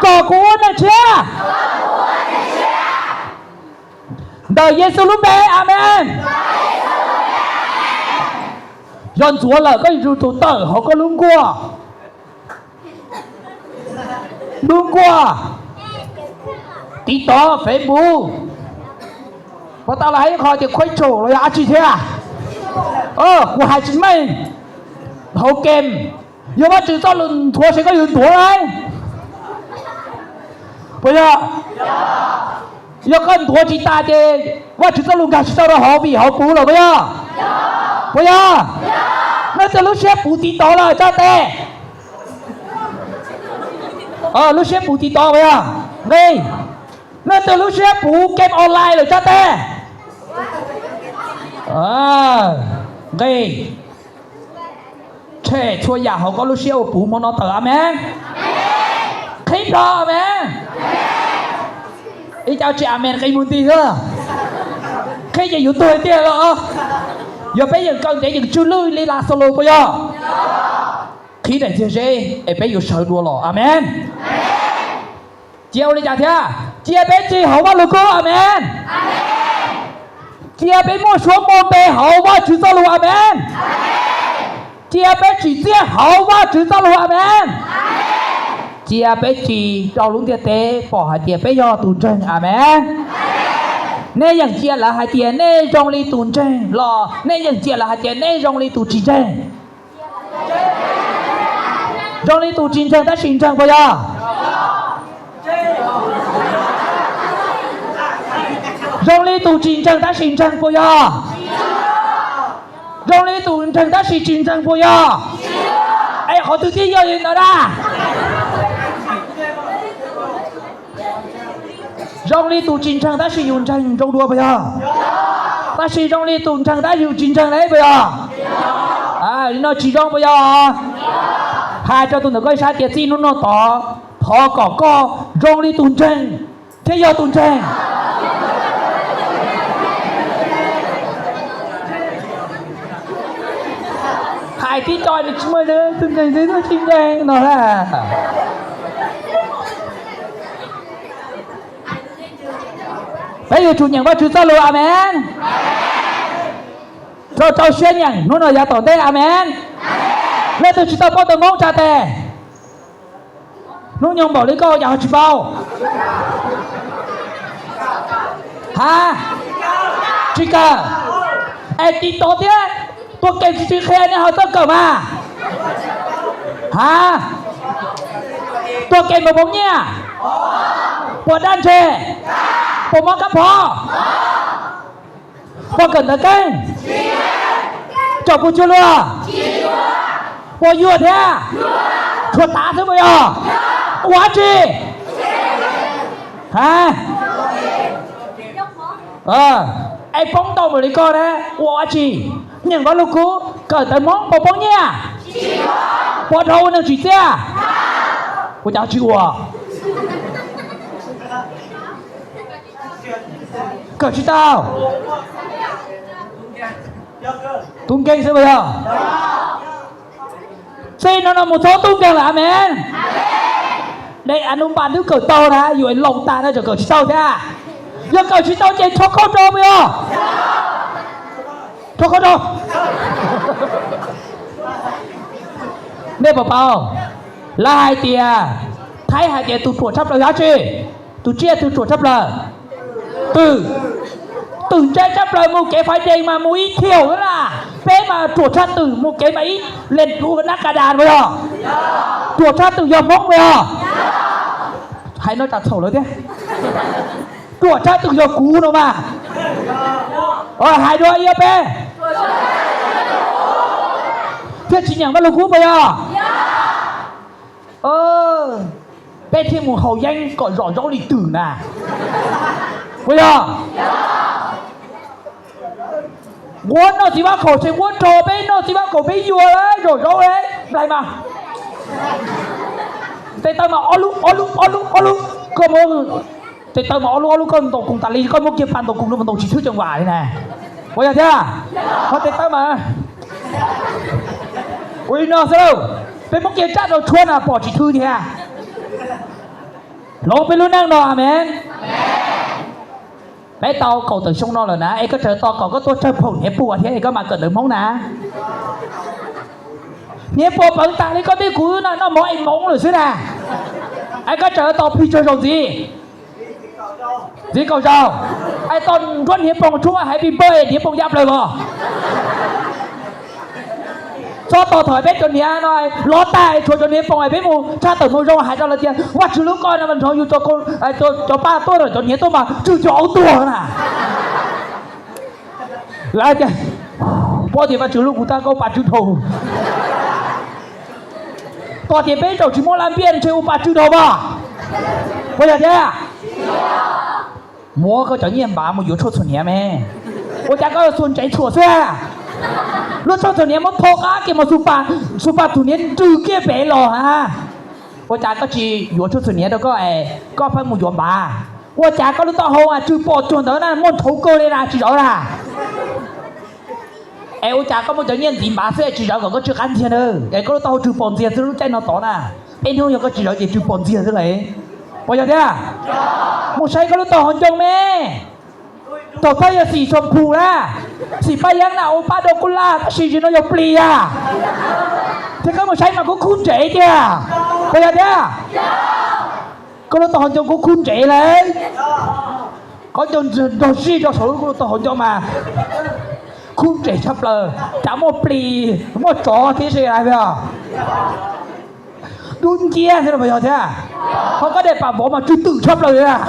cỏ cú này chưa đời Giêsu lúc đấy amen dân chúa là cái chủ tờ họ có lung qua tí to phê bù và tao lấy khỏi thì khoai trổ rồi á chị thế à của hai chính mình hậu kèm nhưng mà chỉ cho lần thua sẽ có lần thua đấy bây giờ con thua chị ta thì và chỉ cho lần cả sau đó họ bị họ bù rồi bây giờ nó từ lúc xếp bù tí to rồi cho tê lúc xếp bù tí to bây giờ đây nó từ lúc xếp bù game online rồi cho tê đây thế chua nhà họ có lúc xếp bù mà nó tờ amen khi đó amen ý chào chị amen cái muốn tí thôi khi gì dụ tôi tiền rồi giờ bây giờ con để dừng chưa lưới đi là solo bây giờ khi đại thế giới ai bé yêu sợ đua lò amen chiều đi chả thế chia bé chi hậu ba lục cô amen chia bé mua xuống mua bé hậu ba chữ sao luôn amen chia bé chỉ chia hậu ba chữ sao luôn amen chia bé chỉ cho luôn tiền tế bỏ hai tiền bé do tụn chân amen nênอย่างchia là hai tiền nên trong ly tụn chân lò nênอย่างchia là hai tiền nên trong ly tụn chỉ chân trong ly tụn chỉ chân ta xin chân bao giờ trong ly tụn chỉ chân ta xin chân bao giờ trong ly tụn chân ta xin chân bao giờ ai họ tự tin vô gì nữa ra trong ly tụn chỉ chân ta xin dùng chân trong đua bao giờ ta xin trong ly tụn chân ta dùng chỉ chân đấy bao giờ nó chỉ trong bao giờ hai cho tụi nó coi sát tiệt gì nó tỏ thọ có trong ly tụn chân thế giờ tụn chân hai tí coi được chúng mới đấy tụn chân thế nó chinh đen nó là bây giờ chủ nhận vào chủ sao luôn amen cho cháu xuyên nhận nó nói ra tổn thế amen lên từ chúng ta có tầng ngón cha tè nó nhung bỏ lấy câu nhà chỉ bao ha chỉ cả ai tí tốt thế tôi kêu chỉ khe này họ tất cả mà ha tôi kêu một bóng nha bộ đan chè bộ món cá phò bộ cần tờ kênh chọc bộ chưa luôn bộ vua thế à chuột tá thế bây giờ quá chi hả ai bóng tàu mà đi coi đấy quá chi nhưng có lúc cũ cởi tới món bộ bóng nha bộ đâu nó chỉ thế à bộ cháu chịu à cởi chứ tao tung kênh sao bây giờ xin nó là một số tung kênh là amen đây anh ông bạn thứ cởi tàu ra dù anh lồng ta nó cho cởi chứ tao thế à giờ cởi chứ tao trên cho khâu trâu bây giờ cho khâu trâu đây bảo bảo là hai tia thấy hai tia tụt chuột sắp là giá trị tụt chia tụt chuột sắp là từ trên chấp lời một cái phải đền mà mũi thiểu nữa là bé mà chuột sát từ một cái máy lên đua nát cả đàn bây giờ chuột sát từ dòng mốc bây giờ hãy nói chặt sổ lớn thế chuột sát từ dòng cú đâu mà hai đôi yêu bé thế chỉ nhận bắt lục cú bây giờ bé thêm một hầu danh gọi rõ rõ lịch tử nè bây giờ muốn nó chỉ bắt khổ chỉ muốn trò bé nó chỉ bắt khổ bé vua đấy rồi đâu đấy lại mà tây tao mà olu có muốn tây tao mà olu con tổ cùng tà ly con muốn kiếm bàn tổ cùng nó tổ chỉ thứ trong vải này bây giờ thế à có tây tao mà ui nó sao đâu bé muốn kiếm chắc rồi chuôn à bỏ chỉ thư thế à nó bé luôn đang đò amen bé tao cầu từ sông nó rồi nè ấy có chờ to còn có tôi chơi phồng nhé bùa thế ấy có mà cần được móng nè nhé bùa bẩn tàng đi có tí cú nó mỗi anh móng rồi xứ nè ấy có chờ tao phi chơi rồi gì cầu trâu ai toàn con hiệp bồng chúa hãy bị bơi hiệp bồng giáp lời bò cho tao thổi bé cho nhé nói ló tai cho nhé bồng ai bé mù cha tử mù rong hãy cho là tiền quá chú lúc coi là mình thôi cho con cho ba tôi rồi cho nhé tôi mà chú cho ấu tua nè lại chứ bao tiền mà chú lúc của ta có ba chú thầu bao tiền bé cho chú mua làm biên chơi ba chú thầu mà bây giờ thế mua có cho nhiên bà một yếu cho xuân nhé mẹ tôi chắc có xuân cháy chùa xe lúc sau tuổi niên mất thô cá kia mà supa tuổi niên trừ kia bé lò ha 我家个只有出年的个哎，个分木元吧。我家个路到后啊，就包装的那摸头沟的啦，知道啦。ô cha có một cái nhân gì mà sẽ chỉ đạo có chưa ăn tiền đâu cái có tao chữ bổn tiền chứ chạy nó tỏ nè bên không có chỉ đạo gì chữ bổn tiền thế này bao giờ thế à một sai có tao hòn trong mẹ tao thấy là xì sầm phù ra xì bay yang nào ba đô cô la xì chỉ nó nhập lì à thế có một sai mà có khun trẻ chứ bao giờ thế à có tao hòn trong có khun trẻ lên có cho đồ xì cho số của tao hòn trong mà khung trẻ chấp lờ chả một pli một chó thế gì ai bây giờ đun kia thế là bây giờ thế à không có để bà bố mà chú tự chấp lờ à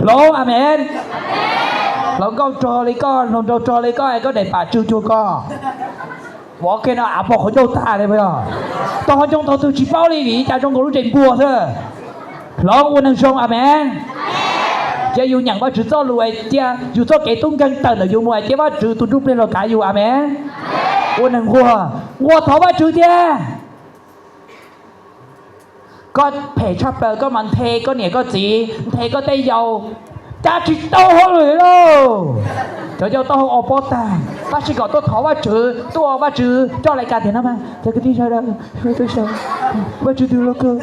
lô amen lô câu trò lấy con lô trò lấy con có để bà chú con bỏ cái nào áp bỏ khỏi dâu ta đây bây giờ tao trong tao từ chỉ bao đi vì cha trong có lúc trên bùa thôi lô quân năng sông amen chứ yêu nhận bao chữ cho lùi chứ dù cho cái tung cân tần ở dù mùi chứ bao chữ tụi rút lên là cả dù amen ôn năng hoa thó bao chữ chứ có thể chấp bờ có mặn thê có nẻ có gì thê có tay dầu cha chỉ tao hơn rồi đâu cho tao ở bó ta bác sĩ gọi tôi thó bao chữ tôi ở bao chữ cho lại cả tiền đó mà cho cái đi sao đâu tôi sao bao chữ từ lo cơ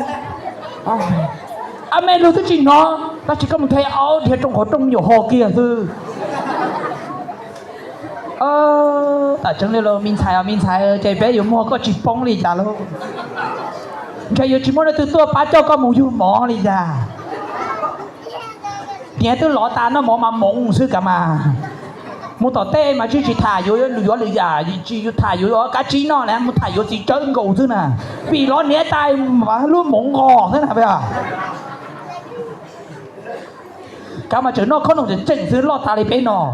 amen luôn tới chuyện nó ta chỉ có một thấy áo thì trong nhiều hồ kia thôi tại trong này là mình xài chạy bé dùng mua có chỉ bông đi chả luôn chạy dùng chỉ mua từ tua phá cho con mù du mỏ đi chả nhẹ tôi lọ ta nó mỏ mà mộng sư cả mà mua tỏi tê mà chỉ thả vô lười giả chỉ thả vô cá chí nó nè mua thả vô chỉ trơn gầu thứ nè vì nó né tay mà luôn mộng gò thế nào bây giờ cả mà chữ nó không đồng chỉnh dưới lọt ta đi bên nó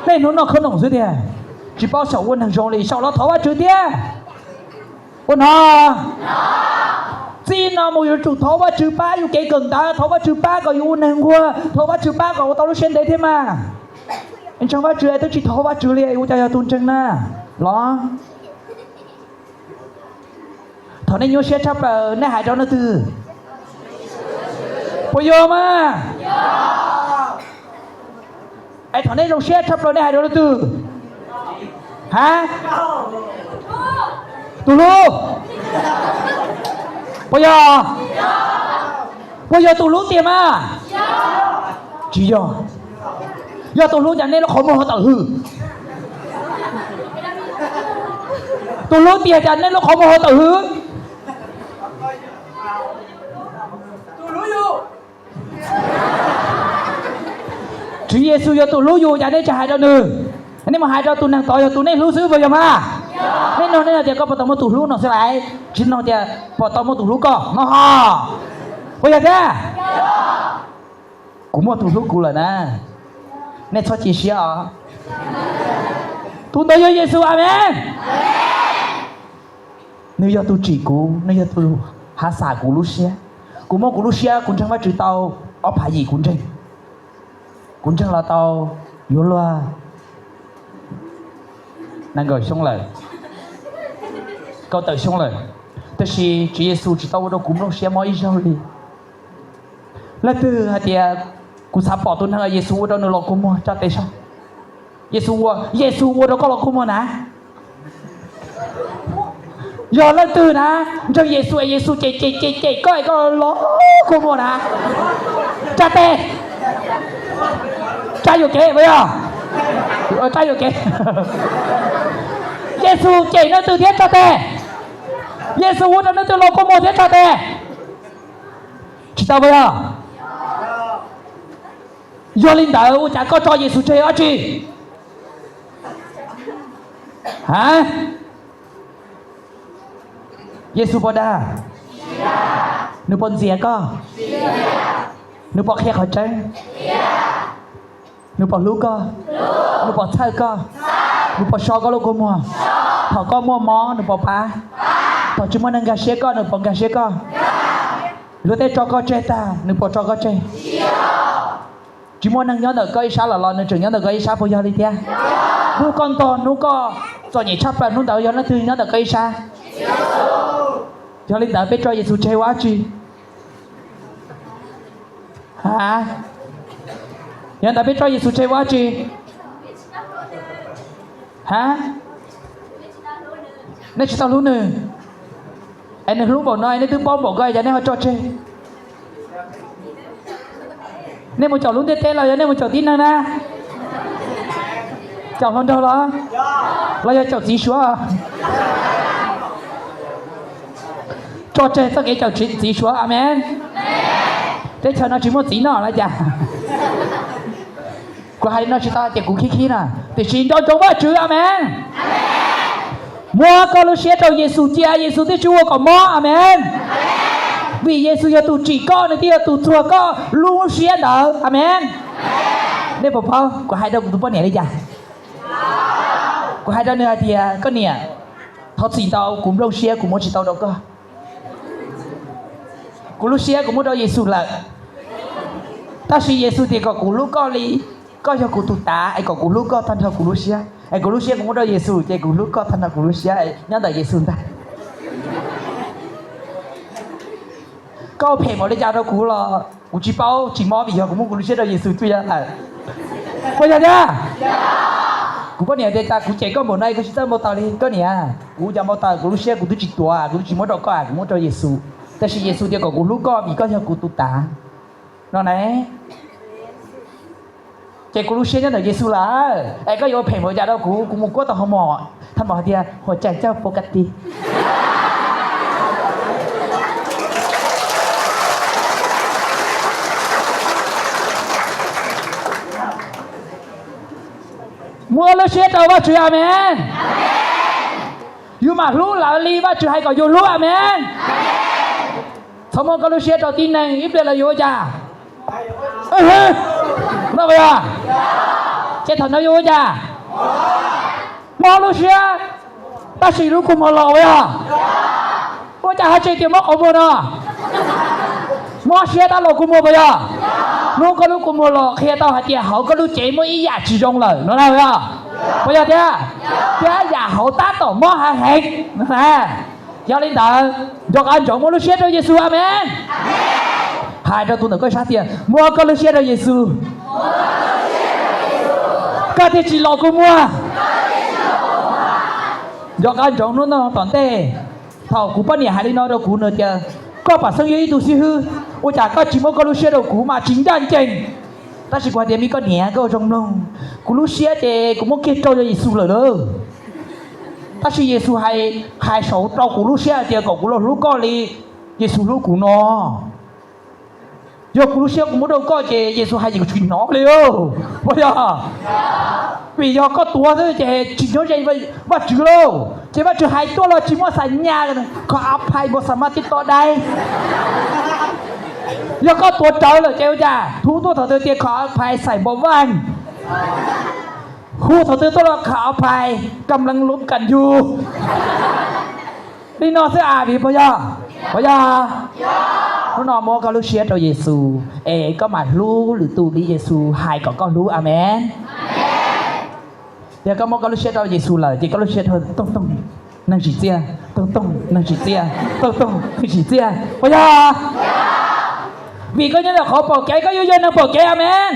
bên nó không đồng dưới đi chỉ bao sầu quân hàng rong đi sau đó tháo vào chữ đi quân hò xin nó một chủ tháo vào chữ ba yêu cái cần ta tháo vào chữ ba còn yêu hàng qua tháo vào chữ ba còn tao nó xuyên đấy thế mà anh trong vào chữ tôi chỉ tháo vào chữ liền yêu cha tuân chân na lo thằng này nhớ xe chấp là nãy hải cho nó từ bây giờ mà ai thằng này trong xe chấp rồi nãy hải cho nó từ hả tụi lu bây giờ tụi lu tiền à chỉ giờ tụi lu nhận nên nó khó mua tự hư tụi lu tiền nhận nên nó khó mua tự hư Chúa Giêsu cho tụi lú dù cho nên chạy đâu nữa nếu mà hai cho tụi nàng tỏi cho tụi này lú xứ vào giờ mà nên là có bắt đầu tụi lú nó sẽ lại chính nó thì bắt đầu tụi lú có nó hò bây giờ thế cũng mua tụi lú cũng là nè nên cho chị xíu tụi tôi cho Giêsu amen nếu giờ tụi chỉ cú nếu giờ tụi hạ xả cú lú xía cũng mua cú lú xía cũng chẳng phải chữ tao ở phải gì cũng trên cũng chẳng là tao vô loa nàng gọi xong lời câu tự xong lời tức là Chúa Giêsu chỉ tao đâu cũng đâu xe mọi sao đi là từ hạt địa cũng sắp bỏ tuần hàng Giêsu đâu nữa lo cũng mua cho tay sao Giêsu đâu có lo cũng mua nè giờ là từ nè cho Giêsu chạy coi có lo cũng mua nè cho tay trai vô kệ bây giờ trai vô kệ Giêsu chạy nó từ thiết cho tê Giêsu nó từ lô có một thiết cho tê chỉ tao bây giờ do linh đạo chả có cho Giêsu chơi ở chi hả Giêsu bỏ đa nếu bọn gì có nếu bỏ khe khỏi tranh nếu bỏ lú cơ nếu bỏ thai cơ nếu bỏ so có lô cô mua họ có mua mó nếu bỏ ba bỏ chúng mình đang gà xe cơ nếu bỏ gà xe cơ nếu thế cho có chơi ta nếu bỏ cho có chơi chúng mình đang nhớ được cái sao là lo nên chừng nhớ được cái sao bây giờ đi theo nếu con to nếu có cho nhảy chắp là nếu đợi giờ nó từ nhớ được cái sao cho linh đạo biết cho Giêsu chơi quá chi hả Yang tapi Chúa Giêsu chơi quá chi? Hả? Nên chỉ tao lúc nữa. Anh nên lúc bảo nói nên thứ bom bỏ gây cho nên họ cho chơi. Nên một chậu lúc tê là nên một chậu tin nào na. Chậu con đâu đó? Là chậu tí xúa à? Cho chơi sao cái chậu tí xúa amen. Thế cho nó chỉ một tí nọ là chả. Có hai nó chỉ ta chỉ cũng khí nè. Thì xin cho chúng ta chữ amen. Mua con lu xe đầu Giêsu chia Giêsu tới Chúa có mò amen. Vì Giêsu cho tụi chỉ con này kia tụi chùa có lu xe đỡ amen. Nên bảo phong có hai đâu tụi bọn này đi chả. Có hai đâu nữa thì có nè. Họ chỉ tao cũng lu xe cũng muốn chỉ tao đâu cơ. Cũng lu xe cũng muốn đâu Giêsu là. Ta chỉ Giêsu thì có cũng lu con đi. Có cho cụ tụt tá, ai có cụ lúc có thân thờ cụ lúc xia, ai cụ lúc xia cũng có đôi Giêsu, ai cụ lúc có thân thờ cụ lúc xia, nhớ tới Giêsu ta. Có phải một cái giáo đâu cụ là cụ chỉ bảo chỉ mò vì họ cũng muốn cụ lúc xia đôi Giêsu tuy là, có nhớ chưa? Cụ có nhớ đây ta cụ chạy có một này cụ chỉ tới một tàu đi, có nhớ, cụ chỉ một tàu cụ lúc xia cụ chỉ tua, cụ chỉ muốn đâu có cụ muốn đôi Giêsu,แต่是 Giêsu thì có cụ lúc có vì có cho cụ tụt tá, nó này. Chạy cụ lúc xe nhớ là Giêsu là ai có vô phèn một gia đâu cụ một quốc tàu mòท่านบอกเดียหัวใจเจ้าปกติมัวลูกเชื่อว่าชื่ออาเมนอยู่มารู้หลาลีว่าชื่อให้ก็อยู่รู้อาเมนสมมติก็ลูกเชื่อตัวตีนในอิบเดลโยจ้า那不呀？这头那有家，马路上，但是如果没老呀，我家还这点没好不呢？马车到老古没不呀？如果如果没老，开到还点好个路节目一夜之中了，能来不呀？不要的，这也好大到马还黑，哎，要领导，要按照马路车都耶稣阿门。hai cho tôi được có sát tiền mua con lưu xe đâu Giêsu có thể chỉ lo cô mua do cái trong nó toàn tê thầu cú bắt nhà hai đi nói đâu cú nữa kìa có bà sang ý tu sĩ hư ôi chả có chỉ mua con lưu xe đâu cú mà chính đàn chênh ta chỉ qua điểm mi con nhẹ câu trong lòng cú lưu xe thì cũng muốn kết câu cho Giêsu rồi đó ta chỉ Giêsu hai số trâu cú lưu xe thì cậu cú lo lúc con đi Giêsu lúc cú nó giờ cụ lúc cũng muốn đâu có chị Giêsu hay gì của chuyện nó liệu bây giờ vì giờ có tua thôi chị chỉ nói gì vậy bắt chữ đâu chị bắt chữ hai tua là chỉ muốn xài nhà rồi có áp hai bộ sản phẩm to đây giờ có tua trời rồi chị cha thú tua thở tiền có áp hai xài bộ văn khu thở tiền là có áp haiกำลังลุ้มกันอยู่นี่นอเสียอาบีbây giờ nó nói mua con lúc xe cho Giêsu, có mà luหรือตูđi Giêsu hai có lu amen. Giờ có mua con lúc xe cho Giêsu là chỉ con lúc xe thôi tông năng chỉ chia tông năng chỉ chia tông chỉ chia bây giờ vì có những là khó bỏ cái có yêu dân năng bỏ cái amen.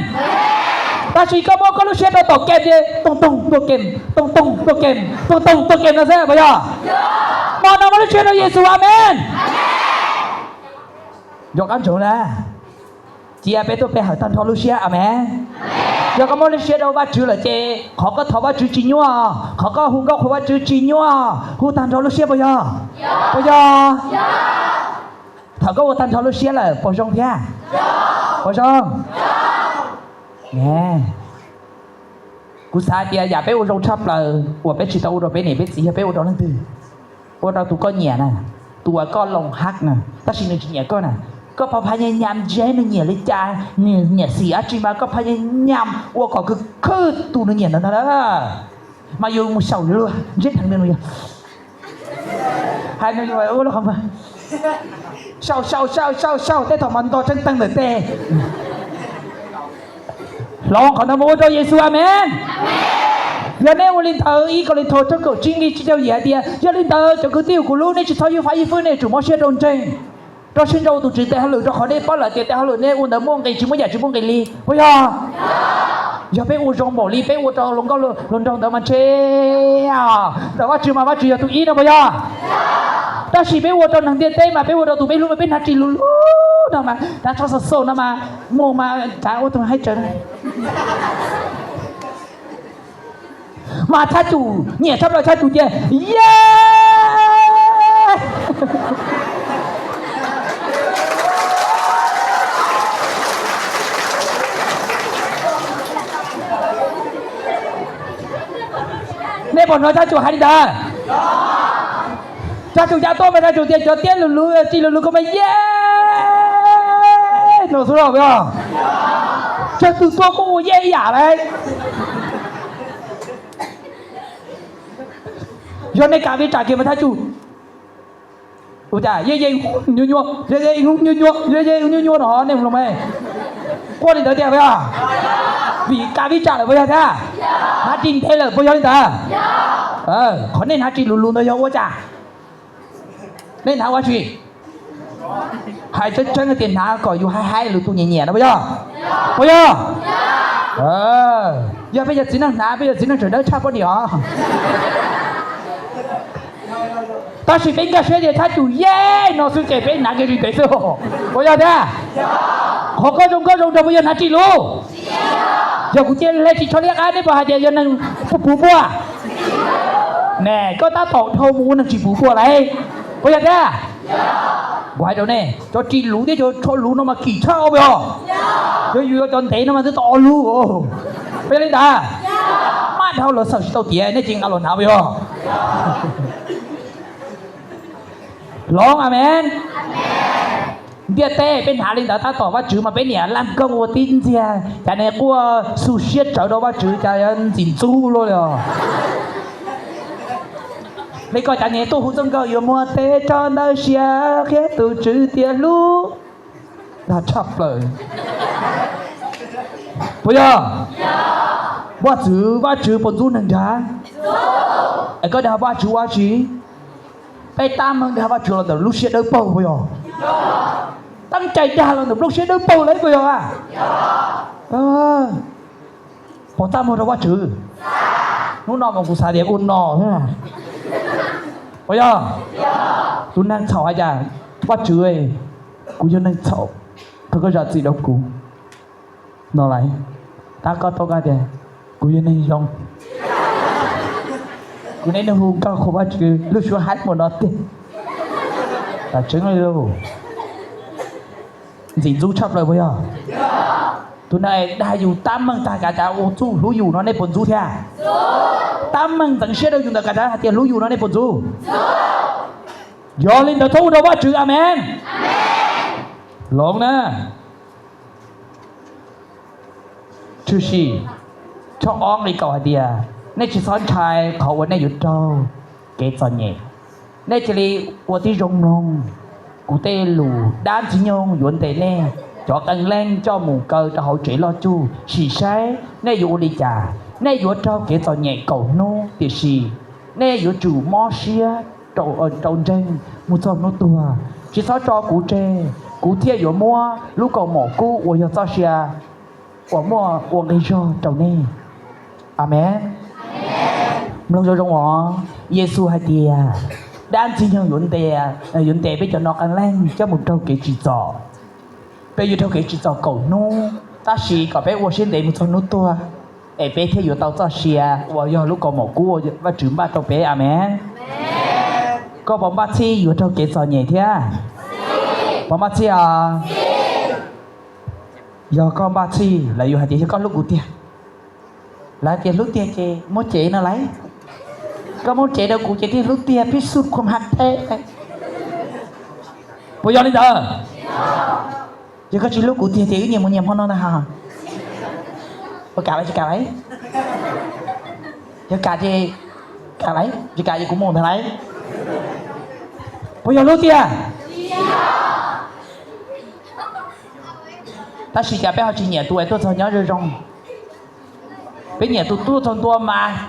Ta chỉ có mua con lúc xe cho tổ kèm gì tông tổ kèm tông nó sẽ bây giờ mà nó lúc xe cho Giêsu amen.ยกอันสูงนะเจียไปตัวไปหาท่านทอลูเชียอาเมนยกก็มอลูเชียเราว่าจื้อละเจเขาก็ทว่าจื้อจีนัวเขาก็หุงก็ว่าจื้อจีนัวหูท่านทอลูเชียบ่ยอเขาก็ว่าท่านทอลูเชียละปอจงเพียปอจงเนี่ยกูสาเดียอย่าไปอุดมชับเลยว่าไปชิตาอุดมไปไหนไปสีไปอุดมนั่นตื่นว่าเราตัวก็เหนียน่ะตัวก็ลงฮักน่ะถ้าสิ่งหนึ่งเหนียก็น่ะก็พยายามเจนเหนียเลยจ้าเหนียเสียจริงมาก็พยายามว่าก็คือตัวเหนียนั่นนะมาอยู่มือเสาเลยเจ็ดทางเดินเลยhai người ôi nó không phải sau thế thằng mình to chân tăng được tê lòng còn nam mô cho Giêsu amen giờ nếu mà linh thờ ý có linh thờ cho cậu chính đi chỉ cho dễ đi giờ linh thờ cho cứ tiêu của lũ này chỉ thôi như phải như phương này chủ mót xe đồn trên cho xin đâu tụi chị tê hà lử cho khỏi đây bắt lại tê hà lử này uốn đỡ mông cái chỉ mới giải chỉ mông cái ly bây giờ 要被我中保利被我中龙高龙中的嘛这啊แต่ว่าชื่อมาว่าชื่อตัวอีนะบ่ยอ但是被我中能电对嘛被我中ตัว被รู้มาเป็นหาจิลุนะมาถ้าชอบโซนะมาโมมาจ้าว่าต้องให้เจอมาถ้าจู่เนี่ยชอบเราถ้าจู่เย้เย้ในบทว่าถ้าจู่ให้ได้ถ้าจู่จะโตไปถ้าจู่เตี้ยจะเตี้ยลุจีลุก็ไม่เย้หนูสู้หรอเปล่าจะตู่ตัวกูเย้หย่าเลยย้อนในการวิจารณ์เกี่ยวกับถ้าจู่อุจจาเย่เย่ยัวยัวเย่เย่ยัวยัวเย่เย่ยัวยัวหนอเนี่ยมึงรู้ไหมกูนี่เดี๋ยวเดี๋ยวเปล่าวิการวิจารณ์เลยเปล่าท่าหาจริงเท่เลยเปล่านี่ท่าคนนี้หาจริงลุเนาะว่าจ้าnên tháo qua chuyện hai chân chân cái tiền tháo coi dù hai lượt tu nhẹ nhẹ đó bây giờ giờ bây giờ chỉ năng ná bây giờ chỉ năng trở đất cha có điều ta chỉ bên cái xe thì ta chủ yeah nó suy kể bên ná cái gì đấy sao bây giờ thế họ có trong đâu bây giờ ná chỉ luôn giờ cũng chơi lên chỉ cho liếc ai đấy bà giờ năng phục vụ bùa nè có ta tỏ thâu muốn năng chỉ phục vụ này bây giờ thế ngoài đâu nè cho chi lú đi cho lú nó mà kỳ sao bây giờ cho yêu cho thế nó mà cứ to lú bây giờ ta mát thâu là sợ tao tía nên chừng ăn nào bây giờร้องอาเมนเดี๋ยวเต้เป็นหาลินแต่ถ้าตอบว่าจื้อมาเป็นเนี่ยลำก็วัวติ้นเสียแต่เนี่ยกูสุเชียดเจ้าดอกว่าจื้อจะยันสินสู้เลยmấy coi chẳng nhé tôi hút trong cờ yêu mua tê cho nơi xia khé từ chữ tiền lú đã chọc lời bây giờ ba chữ bọn du nâng đá ấy có đá ba chữ cái tam hơn đá ba chữ là từ lúc xia đỡ bầu bây giờ tăng chạy ra là từ lúc xia đỡ bầu lấy bây giờ à bọn tam hơn đá ba chữ nó nọ mà cũng xài đẹp ôn nọ thế à bây giờ tôi đang chào ai chả bắt chữ ấyกูยังนั่งchào tôi có gì đâuกูnó lại ta có tôi cái gìกูยังนั่งyongกูนั่งhùng cao không bắt chữ lúc xuống hát một nó tiền là chứng này đâu gì du chấp rồi bây giờ tôi này đại dù tam măng ta cả ô du lú dù nó này bồn du thế tam măng tận xe đâu dùng ta cả tiền lú dù nó này bồn du do lên đó thu đâu bắt chữ amen lộn nè chữ gì cho ong đi cầu địaในชีซ้อนชายเขาวันนี้หยุดเจ้าเกศเนี่ยในชีรีวันที่รงลงกูเตลูด้านชิ้นยงหยวนเตเน่cho cần lên cho mù cơ cho hậu chỉ lo chu xì sái nè dụ đi trà nè dụ cho kể tao nhẹ cầu nô tiệt xì nè dụ chủ mò xía trâu ở trâu trên một số nó tua chỉ sao cho cú tre cú thiê dụ mua lúc cầu mỏ cú của cho xia của mua của người cho trâu nè amen long cho trong họ Giêsu hay tia đang chỉ nhau nhuận tè bây giờ nó cần lên cho một trâu kể chỉ trò bây giờ theo cái chỉ cho cầu nô ta chỉ có bé uống xin để một số nô tua để bé theo tao cho xia và giờ lúc còn một cú và trưởng ba cho bé amen có bóng ba chi vừa theo cái trò nhẹ thế bóng ba chi à giờ con ba chi là vừa hạt tiền cho con lúc cú tiền là tiền lúc tiền chị muốn chị nó lấy có muốn chị đâu cú chị thì lúc tiền biết sụt không hạt thế bây giờ đi giờ giờ có chỉ lúc cụ tiền thì nhiều nhiều nó hả? Có cả lấy, giờ cả gì cũng muốn thằng lấy. Bây giờ lúc tiền, ta chỉ trả bé họ chỉ nhẹ tuổi tôi thôi nhớ rồi rong, bé nhẹ tôi thôi tôi mà.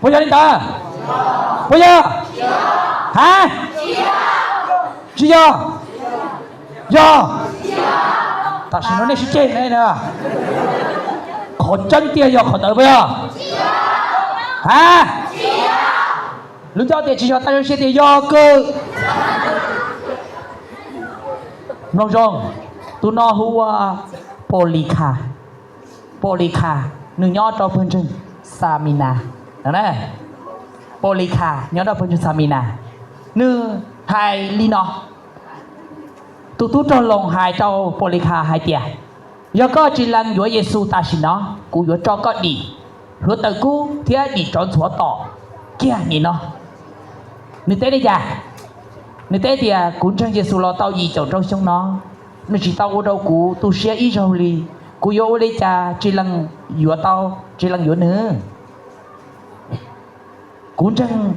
Bây giờ đi ta, bây giờ, hả? Chị giờ 但是侬那是真的呢可真的要可得不要啊你叫的只要大家写的要个น้องๆตุนอฮูว่าโปลิคานึงย่อเจ้าเพิ่นจึงซามินานะโปลิคาย่อเจ้าเพิ่นจึงซามินานึไทยลีเนาะตุๆเจ้าลงหายเจ้าโปลิคาหายเตียยอก็จิลังยัวเยซูตาชิเนาะกูยัวจอก็ดีหัวตะกูเที่ยดีจอนหัวต่อเกี้ยนี่เนาะนี่เต้ได้จ้ะ你爹爹古城耶稣老到伊就做兄喏，你知道我到古都写伊就哩，古有我哩家只能有到只能有呢。古城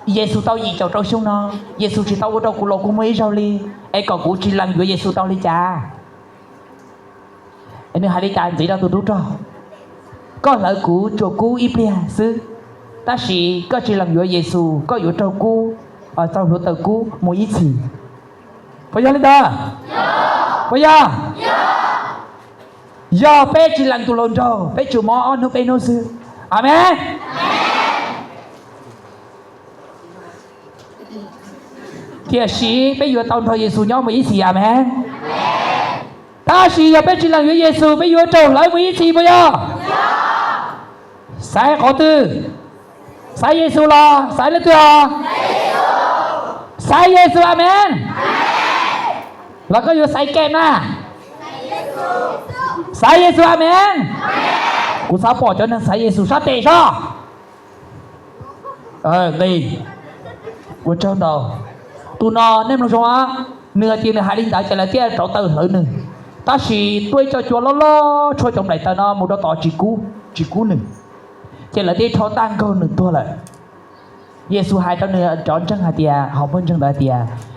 耶稣到伊就做兄喏，耶稣知道我到古老古没就哩，ไอ้ก็古只能有耶稣到哩家。ไอ้นี่หา哩จาน只到ตัวดูจ้ะก็เหลือกูจวกูอีเปลี่ยซื้อแต่สิก็只能有耶稣ก็อยู่เจ้ากูเจ้ารู้ตะกูมวยสิพยาลิดาพยายาเปจิลังตุลนโจเปจูมออนุเปโนซึอาเมนเทียชีไปอยู่ตอนทอเยซูย่อมวยสิอาเมนตาชียาเปจิลังอยู่เยซูไปอยู่โจหลายมวยสิพยาสายขอตื้อสายเยซูรอสายละตัวสายเยซูอาเมนแล้วก็อยู่สายแก้มนะสายเยซูอาเมนกูสาวปอจนสายเยซูชาเตชอดีกูเจ้าดาวตูนอเนี่ยมึงชมว่าเนื้อจีนหาลิงดาวจะละเตี้ยเจ้าเต๋อเหลือหนึ่งตาสีตัวเจ้าจัวล้อช่วยจมไหลตานอมุดต่อจีกูหนึ่งเจละเตี้ยชอตั้งก็หนึ่งตัวเลยเยซูหายเจ้าเนื้อจอนจังหาเตียหอมเพิ่นจังได้เตีย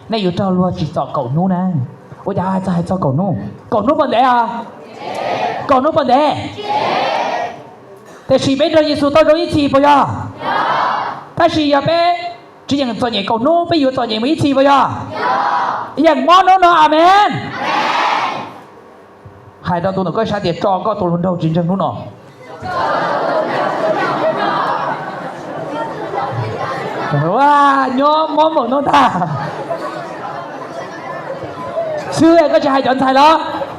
ในอยู่เจ้าลัวจิตเก่านู้นะโอ้ยจะให้เจ้าเก่านู้ปันเดอ่ะเก่านู้ปันเดแต่ชีวิตเราเยซูต้องรู้อีทีปะยะถ้าชีอย่าไปจะยังตัวใหญ่เก่านู้ไปอยู่ตัวใหญ่ไม่อีทีปะยะอย่างมอนู้นอาเมนหายเจ้าตัวหนึ่งก็ชาเตียจอก็ตัวลุ้นเท่าจริงจังนู้นเนาะว้าโยมมอมโนตาชื่อก็จะให้จอนไทยแล้ว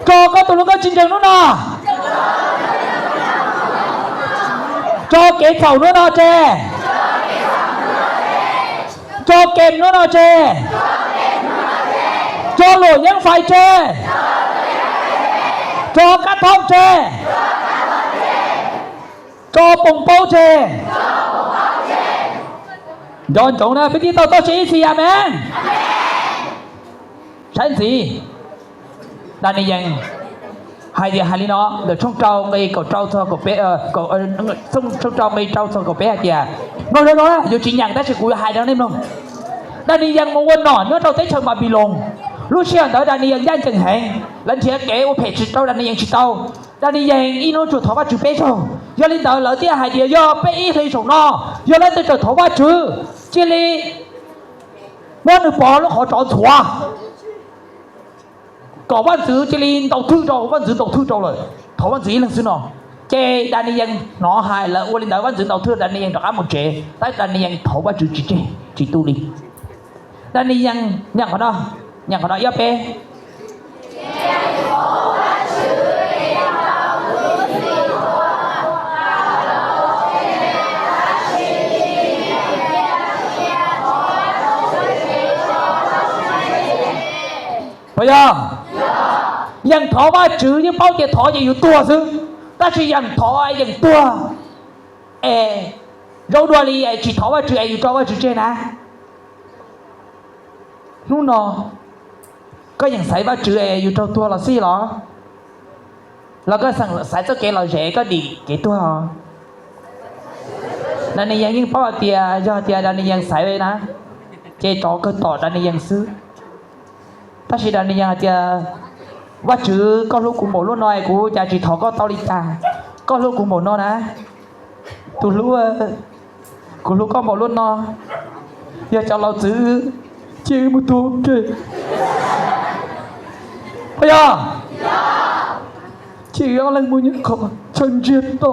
โจก็ตัวลูกก็จริงจังนู้นน่ะโจเก๋เข่านู้นน่ะเจโจเก่งนู้นน่ะเจโจหลุดยังไฟเจโจกระทบเจโจปุ่งโป้เจยอนจงนะพิธีต่อชี้สิอาเมนฉันสิด้านนี้ยังhai dia hari nó được trong trâu mây cầu trâu thôi cầu bé cầu trong trâu mây trâu thôi cầu bé kìa nó dù chỉ nhận ta chỉ cúi hai đó nên khôngด้านนี้ยังมองวันหนอนเนื้อเราเต้นเชิงมาบีลงรู้เชี่ยนแต่ด้านนี้ยังย่านจังแหงหลังเชียเก๋ว่าเพจจิตเต้าด้านนี้ยังจิตเต้าด้านนี้ยังอีโน่จุดถอว่าจุดเป๊ะโชยอลินเตอร์เหลือเตี้ยหายเดียยอเป๊ะอีเลยส่งนอยอลินเตอร์จุดถอว่าจุดเจลีว่าหนึ่งปอแล้วขอจอนถั่วก่อวันซื้อเจลีนตกทื่อโจวันซื้อตกทื่อโจเลยถอวันซื้อหลังซื้อหนอเจด้านนี้ยังหนอหายแล้ววันลินเตอร์วันซื้อตกทื่อด้านนี้ยังดอกอ้ำหมดเจแต่ด้านนี้ยังถอว่าจุดเจจิตูลีด้านนี้ยังเขาเนาะย่าเป้พยายังถอว่าจื้อยังเป้าจะถอจะอยู่ตัวซื้อแต่是ยังถอยังตัวเราดูลีchỉถอว่าจื้ออยู่ตัวว่าจื้อเจนะนู่นเนาะก็ยังใส่ว่าจื้ออยู่ตัวเราสิหรอแล้วก็สั่งใส่เจ้าเก๋เราเฉยก็ดีเก๋ตัวด้านนี้ยังยิ่งเป้าเตียยอดเตียด้านนี้ยังใส่ไว้นะเจจ่อก็ต่อด้านนี้ยังซื้อถ้าสิด้านนี้ยังเตียว่าจื้อก็ลูกกูหมดลูกน้อยกูจะจีถอก็เตาลิกาก็ลูกกูหมดน้อนะตัวรู้ว่ากูลูกก็หมดลูกน้ออย่าจะเราจื้อชื่อมุตุเกพยา chỉ có lần muốn những không chân chết to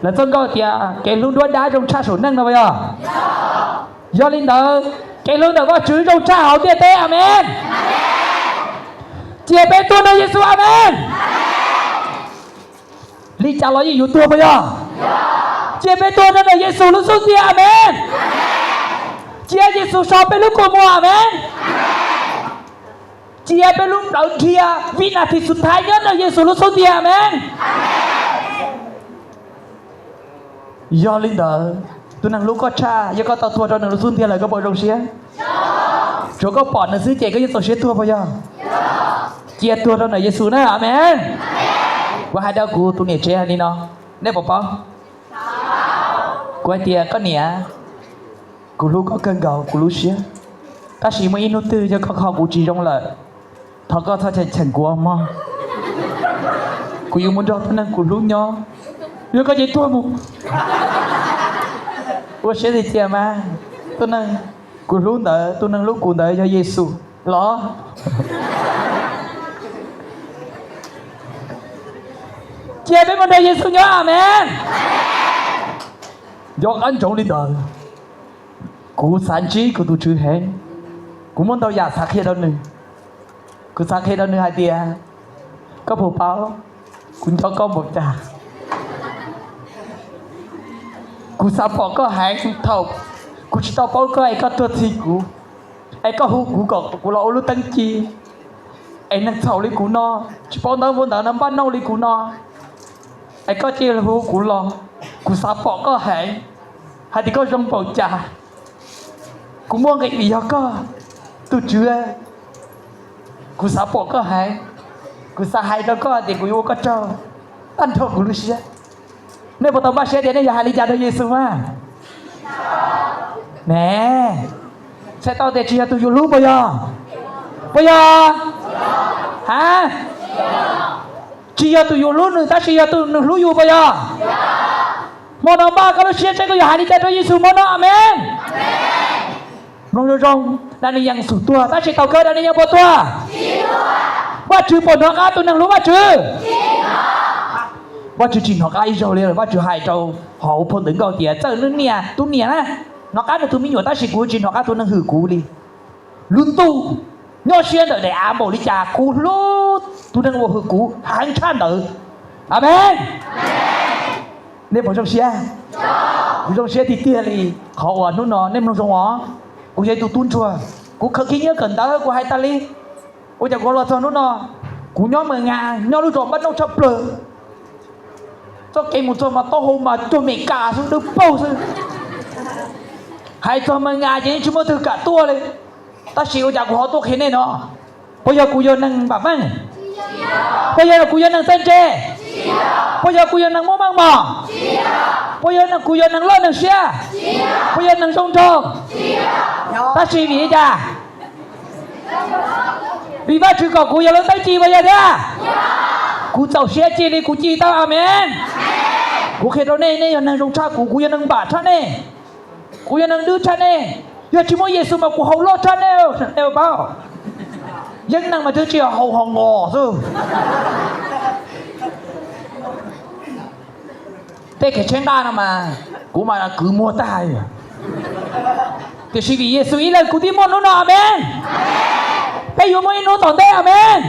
là chân có thì cái luôn đuôi đá trong cha số năng đâu bây giờ do linh đạo cái luôn đạo có chữ trong cha hậu tiên tế amen chia bên tuôn nơi Giêsu amen linh cha nói gìอยู่ตัวbây giờ chia bên tuôn nơi Giêsu lúc xuống tia amen chia Giêsu so bên lúc của mùa amen chiaเป็นลูกเราเทียวินาทีสุดท้ายนั้นเราเยซูรู้สึกเทียแม่นยอลินเดอร์ตัวนังลูกก็ชายังก็ต่อตัวเราหนึ่งรู้สึกเทียอะไรก็บอกตรงเสียโจก็ปอดหนังซื้อเจก็ยังต่อเสียตัวพอยเจียตัวเราหน่อยเยซูนะอาเมนว่าให้ดาวกูตัวเนี่ยเจ้านี่เนาะได้ปะปะกูไอเทียก็เนี่ยกูลูกก็เกินเก่ากูรู้เสียถ้าชีไม่อินุตือจะเข้ากูจีจงเลย他ก็ถ้าจะฉันกลัวมากกูอยู่มุนดอกนั้นกูรู้เนาะยังก็จะตัวมึงว่าเชื่อที่เจียมาตัวนั้นกูรู้เด้อตัวนั้นรู้กูเด้อchoเยซูเหรอเจียเป็นคนเดียวเยซูเนาะอาเมนยกอันจงลีเด้อกูสันจีกูดูชื่อแหงกูmuốn tao giả sát kia đâu nèกูsát kia đâu nè hai tia có phụ báoกูcho con một tràกูsát bỏ có hại thầuกูchỉ tao bảo có ai cóตัวthìกูai có húกูcóกูlo lu tăng chi ai năng thầu liกูno chỉ bảo nó muốn đỡ nắm bắt nâu liกูno ai có chi là húกูloกูsát bỏ có hại hai thì có trong bầu tràกูmua cái gì có tôi chưaกูสาปก็หายกูสาหายแล้วก็เด็กกูอยู่ก็เจ้าอันโทษกูรู้เสียเนี่ยพอตอนบ้าเสียเดี๋ยวนี้อย่าหาลิจาโดยเยซูมาแหน่ใช่ตอนเด็กจีตัวอยู่รู้ปะยอฮะจีตัวอยู่รู้หนึ่งถ้าจีตัวหนึ่งรู้อยู่ปะยอมโนบ้าก็รู้เสียใช่ก็อย่าหาลิจาโดยเยซูมโนอาเมนน้องจงด้านนี้ยังสุดตัวถ้าชิตเอาเกิดด้านนี้ยังปวดตัวว่าชื่อปวดหัวก้าตัวนึงรู้ว่าชื่อว่าชื่อจีนหัวก้าอีเจ้าเลยว่าชื่อหายเจ้าหอพลถึงเกาเตี๋ยเจ้านึงเนี่ยตัวเนี่ยนะหัวก้าตัวมีอยู่ถ้าชิกูจีนหัวก้าตัวนึงหือกูดิลุ้นตู้ย่อเชียนเดอเดอาโมลิจากูลุ้นตัวนึงว่าหือกูหางชาเดออาเมนเนี่ยผมจงเชียผมจงเชียที่เตี้ยเลยขออ่อนนู่นนอนเนี่ยมันจงหวอกูยังตุนชัวกูเคยคิดเยอะเกินตากูให้ตาลีกูจะกูรอทอนนู้นนอกูย้อมมืองานย้อมลูกจอมบ้านน้องชอบเปลือกเจ้าเกมมุจมาโตโฮมาตัวเมกาซึ่งดูเป้าซึ่งให้ตัวมืองานอย่างนี้ชั่วโมงถึงกะตัวเลยตาชิวจากกูหอตัวเข็นแน่นอนพอยากูยันนั่งแบบมั้งพอยากูยันนั่งเส้นเจพอยากูยันนั่งมั่วมั่งมั่งพอยากูยันนั่งเล่นนั่งเชียพอยานั่งชงชงta suy nghĩ ra vì vậy chứ có cú giờ lớn tay chi bây giờ ra cú giàu xe chi đi cú chi tao amen cú khi đó này này năng trong cha cú giờ năng bả cha này cú giờ năng đưa cha này giờ chỉ mỗi Giêsu mà cú hầu lo cha này đều bao dân năng mà thứ chiều hầu hò ngò rồi thế cái chuyện ta nào mà cú mà là cứ mua tài thìชีวิตเยซูอีเลยกูที่มโนอาเมนไปอยู่มโนตอนเดอาเมน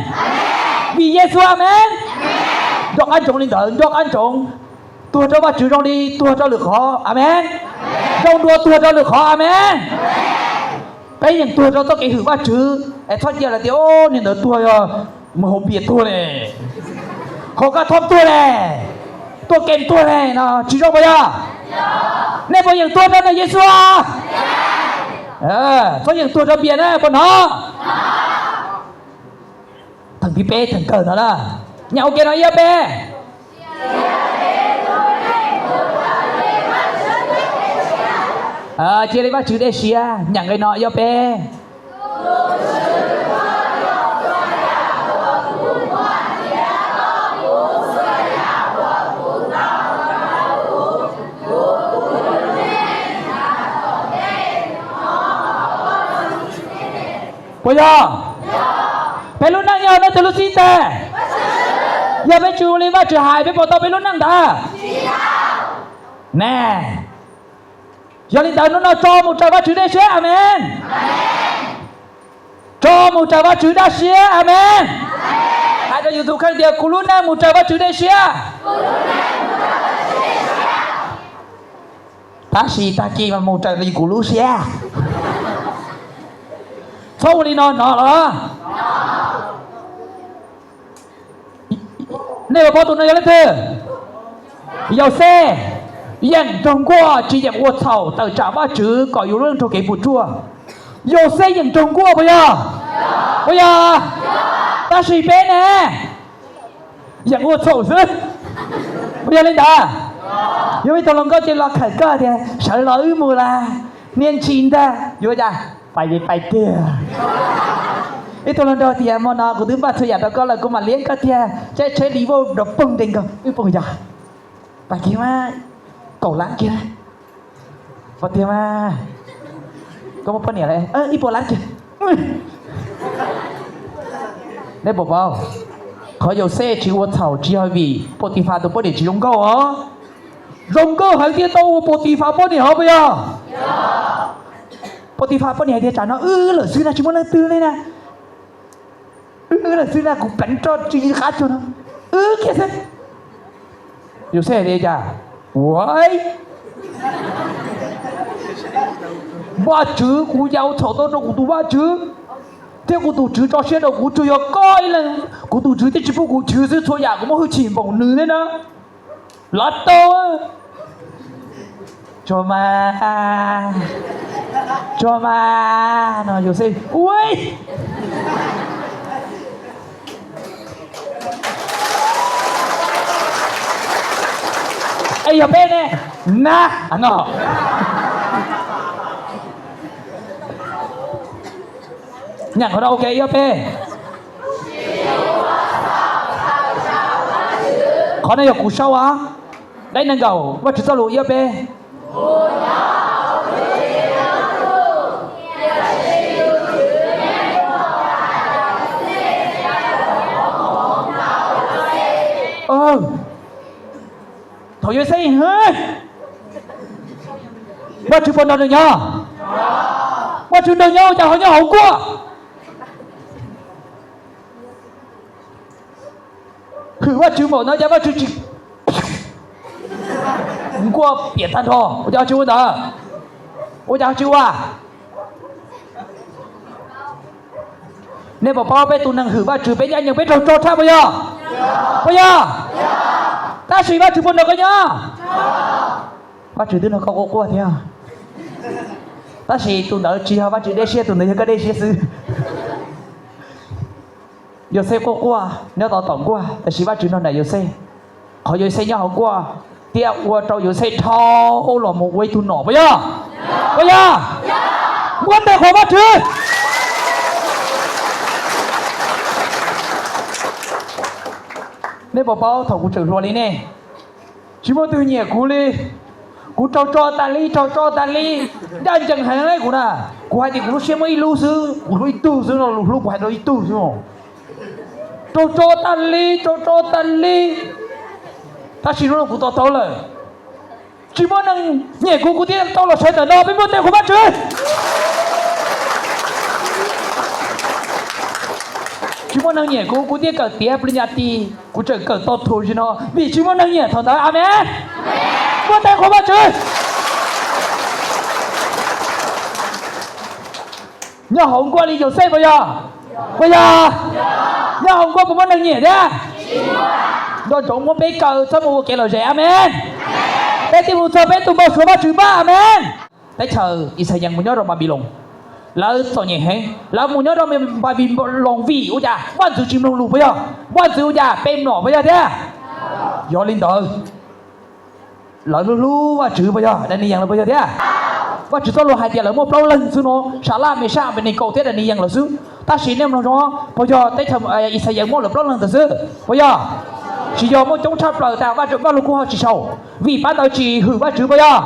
วิเยซูอาเมนยกอันจงลินเดอยกอันจงตัวเจ้าว่าจื่อจงดีตัวเจ้าหรือขออาเมนจงตัวเจ้าหรือขออาเมนไปอย่างตัวเจ้าต้องเกี่ยวว่าจื่อไอ้ทอดเยอะละเดียวเนี่ยเดี๋ยวตัวมันหอบเบียดตัวเลยเขาก็ทบตัวเลยตัวเก่งตัวเลยนะจื่อจงไปอ่ะเนี่ยพออย่างตัวเจ้าในเยซูcó những tour ra biển á bọn nó thằng Pipe thằng cờ nó là nhau kia nói Pipe chia lấy bác chữ để xia nhận cái nọ Pipe bây giờ phải luôn năng nhau nó từ lúc xin tè อย่าไปจูเลยว่าจะหายไปบอกต่อไปรุ่นนั่งตาแน่อย่าลินดาโน่จอมุจาว่าจือได้เชียอาเมนจอมุจาว่าจือได้เชียอาเมนอาจจะอยู่ทุกครั้งเดียวกูรู้นะมุจาว่าจือได้เชียตาสีตากีมันมุจาลีกูรู้เชียโซ่ลีนอนเหรอ那个包都能要来的，要噻，人中国只要我操到炸巴子，搞有人都给不住，有噻人中国不要，不要，但是一边呢，让我操死，不要领导，因为他们搞这老开个的，上老一模啦，年轻的，有的，ไป的。Itu londo dia mana aku tempat saya dah kalau aku malian kat dia saya liwo dah penting kau pun ya pagi mah kau lak kira pati mah kau apa ni lah ibu lak kira đây bảo bảoเขา有些只我炒只要比波地法都不得只用高啊用高还得到我波地法不你好不要波地法不你还得讲那了是那什么那对嘞呢là xưa nay cũng đánh cho chị khá cho nó kia thế nhiều xe đi chả uầy ba chữ của giáo thổ tôi đâu của ba chữ thế của tụ chữ cho xe đâu của chữ coi là của tụ chữ thế chỉ phụ của chữ thôi nhà cũng hơi chìm bỏng nữ đấy nó lót to cho mà nó nhiều xe uầy Ê giờ bên nè na nó nhạc của nó ok giờ bên có này của sau á đây nâng cầu và chỉ sau lũ giờ bên thôi yêu xây hơi qua chữ phần nào được nhá qua chữ đầu nhau chào hỏi nhau hậu qua thử qua chữ một nó ra qua chữ chỉ qua biển than thò我叫chữ đó我叫chữ à nên bảo bao bên tụi năng thử qua chữ bên anh những bên trâu trâu sao bây giờ ta suy ba chữ bốn được cái nhá ba chữ thứ nó có qua theo ta suy tụi nó chỉ ba chữ đế xe tụi nó cái đế xe sư giờ xe qua nếu tao tổng qua ta suy ba chữ nó này giờ xe họ giờ xe nhau qua tiệm qua trâu giờ xe thao là một quay tụi nọ bây giờ muốn để khó ba chữ nên bảo bảo thầu của trưởng luôn đi nè chỉ muốn từ nhẹ cú đi cú cho ta li đang chẳng hạn đấy cú nè cú hai thì cú xem mấy lưu sư cú lưu tu sư nó lúc hai đôi tu sư nó cho ta li ta chỉ nói cú toเลยchỉ muốn năng nhẹ cú tiếp tao là sai tờ nó bên bên đây của bác chứ chỉ muốn năng nhẹ cú tiếp cỡ tiếp lên nhà ti cú chờ cỡ to thôi chứ nó vì chỉ muốn năng nhẹ thằng đó amen bên đây của bác chứ nhà hôm qua đi chơi bây giờ nhà hôm qua cũng muốn năng nhẹ đấy rồi chúng muốn biết cỡ sao mua cái lời rẻ amen để tìm một số bên tụi bao số ba chữ ba amen để chờ Israel muốn nhớ rồi mà bị lùng lỡ sao nhẹ hết lỡ muốn nhớ rồi mà bị lùng vì ôi cha quan sự chim lùng lù bây giờ quan sự ôi cha bem nọ bây giờ thế do linh tử lỡ lu ba chữ bây giờ đây này là bây giờ thế ba chữ tao lu hai tiền lỡ một lâu lần xứ nó xả la mày sao bên này cầu thế là này là xứ ta xin em nó bây giờ tới thầm Israel một lần lâu lần từ xứ bây giờ chỉ do một chống chấp lời tạo ba chữ ba lục của họ chỉ sầu vì ban đầu chỉ hử ba chữ bây giờ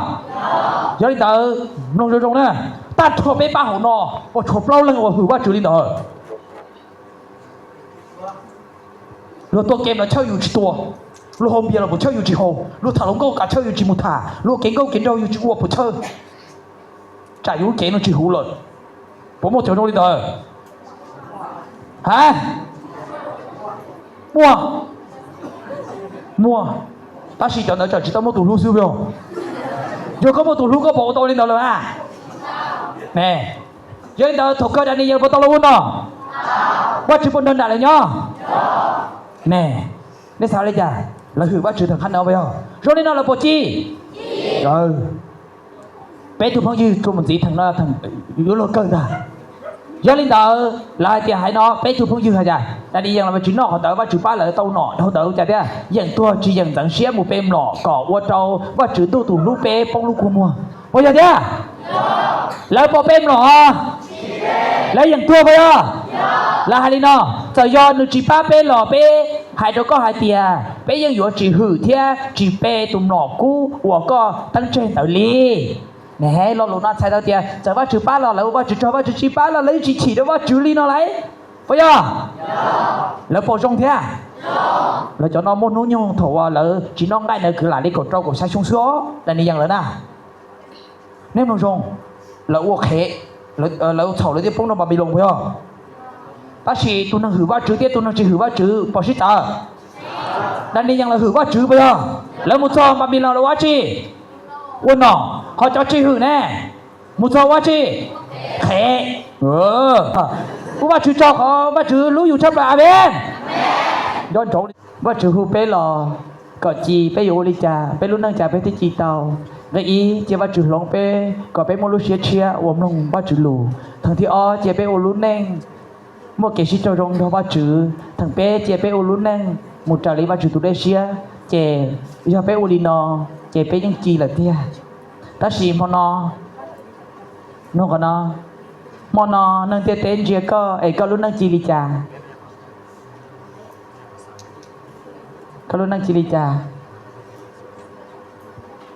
do linh tử nông rong nè ta thua bé ba hổ nọ và chụp lâu lần và hử ba chữ linh tử 如多 game 了超有几多如后面了不超有几后如塔龙高噶超有几木塔如见高见到有几我不超在有见到几好了ผม冇條到呢度嚇mua ta chỉ cho nó chỉ tao mua tủ lú siêu biểu rồi có mua tủ lú có bộ tôi lên đầu rồi à nè với đó thuộc cơ đại này giờ bộ tao luôn đó bắt chữ bốn đơn đại lại nhá nè để sao đây chả là hử bắt chữ thằng khăn nào vậy rồi nên nó là bộ chi rồi bé tụi phong dư tụi mình gì thằng nó thằng yếu lô cơ ra do lên đó là thì hãy nó bé tụi phong dư hả chả tại đi rằng là chữ nọ họ tới bắt chữ ba là tàu nọ họ tới chả thế dần tua chỉ dần dần xé một bên nọ cỏ qua trâu bắt chữ tu tủ lú bé phong lú cua mua bây giờ thế là bộ bên nọ lấy dần tua bây giờ là hai đi nọ giờ do nữ chỉ ba bé lọ bé hai đứa có hai tia bé dân dụ chỉ hử thế chỉ bé tụm nọ cú của có tăng trên tàu li nè lo lụt nó sai tao tia giờ bắt chữ ba lọ lại bắt chữ cho bắt chữ chỉ ba lọ lấy chỉ đó bắt chữ li nó lấy bây giờ là bộ trong thế là cho nó muốn nuôi nhung thổ là chỉ nó ngay nữa cứ lại đi cột trâu của sai xuống số là đi dần nữa nè nếu nó rong là uo khé là thổ lấy tiếp phong nó bà bị lồng phải không bác sĩ tôi đang hử ba chữ tiếp tôi đang chỉ hử ba chữ bỏ xít tờ đang đi dần là hử ba chữ bây giờ là một số bà bị lồng là quá chi uốn nọ họ cho chi hử nè một số quá chi khé ba chữ cho họ ba chữ lúอยู่trong bà bênย้อนtrốn ba chữ hù bé lò có chi bé yêu li cha bé lúc năng cha bé thích chi tàu cái ý chỉ ba chữ long bé có bé mua lú chia chia uống nông ba chữ lù thằng thì o chỉ bé ô lú neng mua cái gì cho rong đó ba chữ thằng bé chỉ bé ô lú neng một trà lý ba chữ tụ đê chia chỉ do bé ô li nò chỉ bé những chi là tia ta xì mò nó còn nó mò nó nâng tia tên chia có ấy có lúc năng chi li cha có lúc năng chi li cha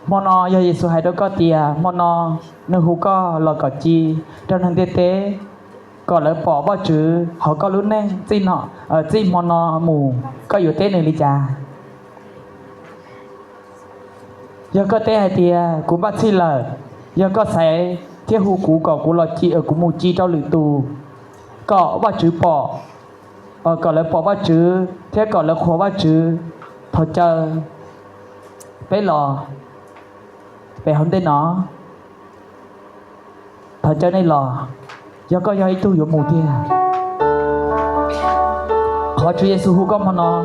mò nó do Giêsu hay đó có tia mò nó nâng hú có lò có chi trong nâng tia tế có lỡ bỏ bao chữ họ có lúc năng xin họ xin mò nó mù cóอยู่tế nâng li cha giờ có tế hay tia cũng bắt xin lờ giờ có sẽ thế hú cú có cú lò chi ở cú mù chi trong lưỡi tù có bao chữ bỏ có lỡ bỏ bao chữ thế có lỡ khóa bao chữ thọ chờ bé lò bé không tên nó thọ chờ này lò do có do ấy tu dụng mù tia họ Chúa Giêsu hú có mà nó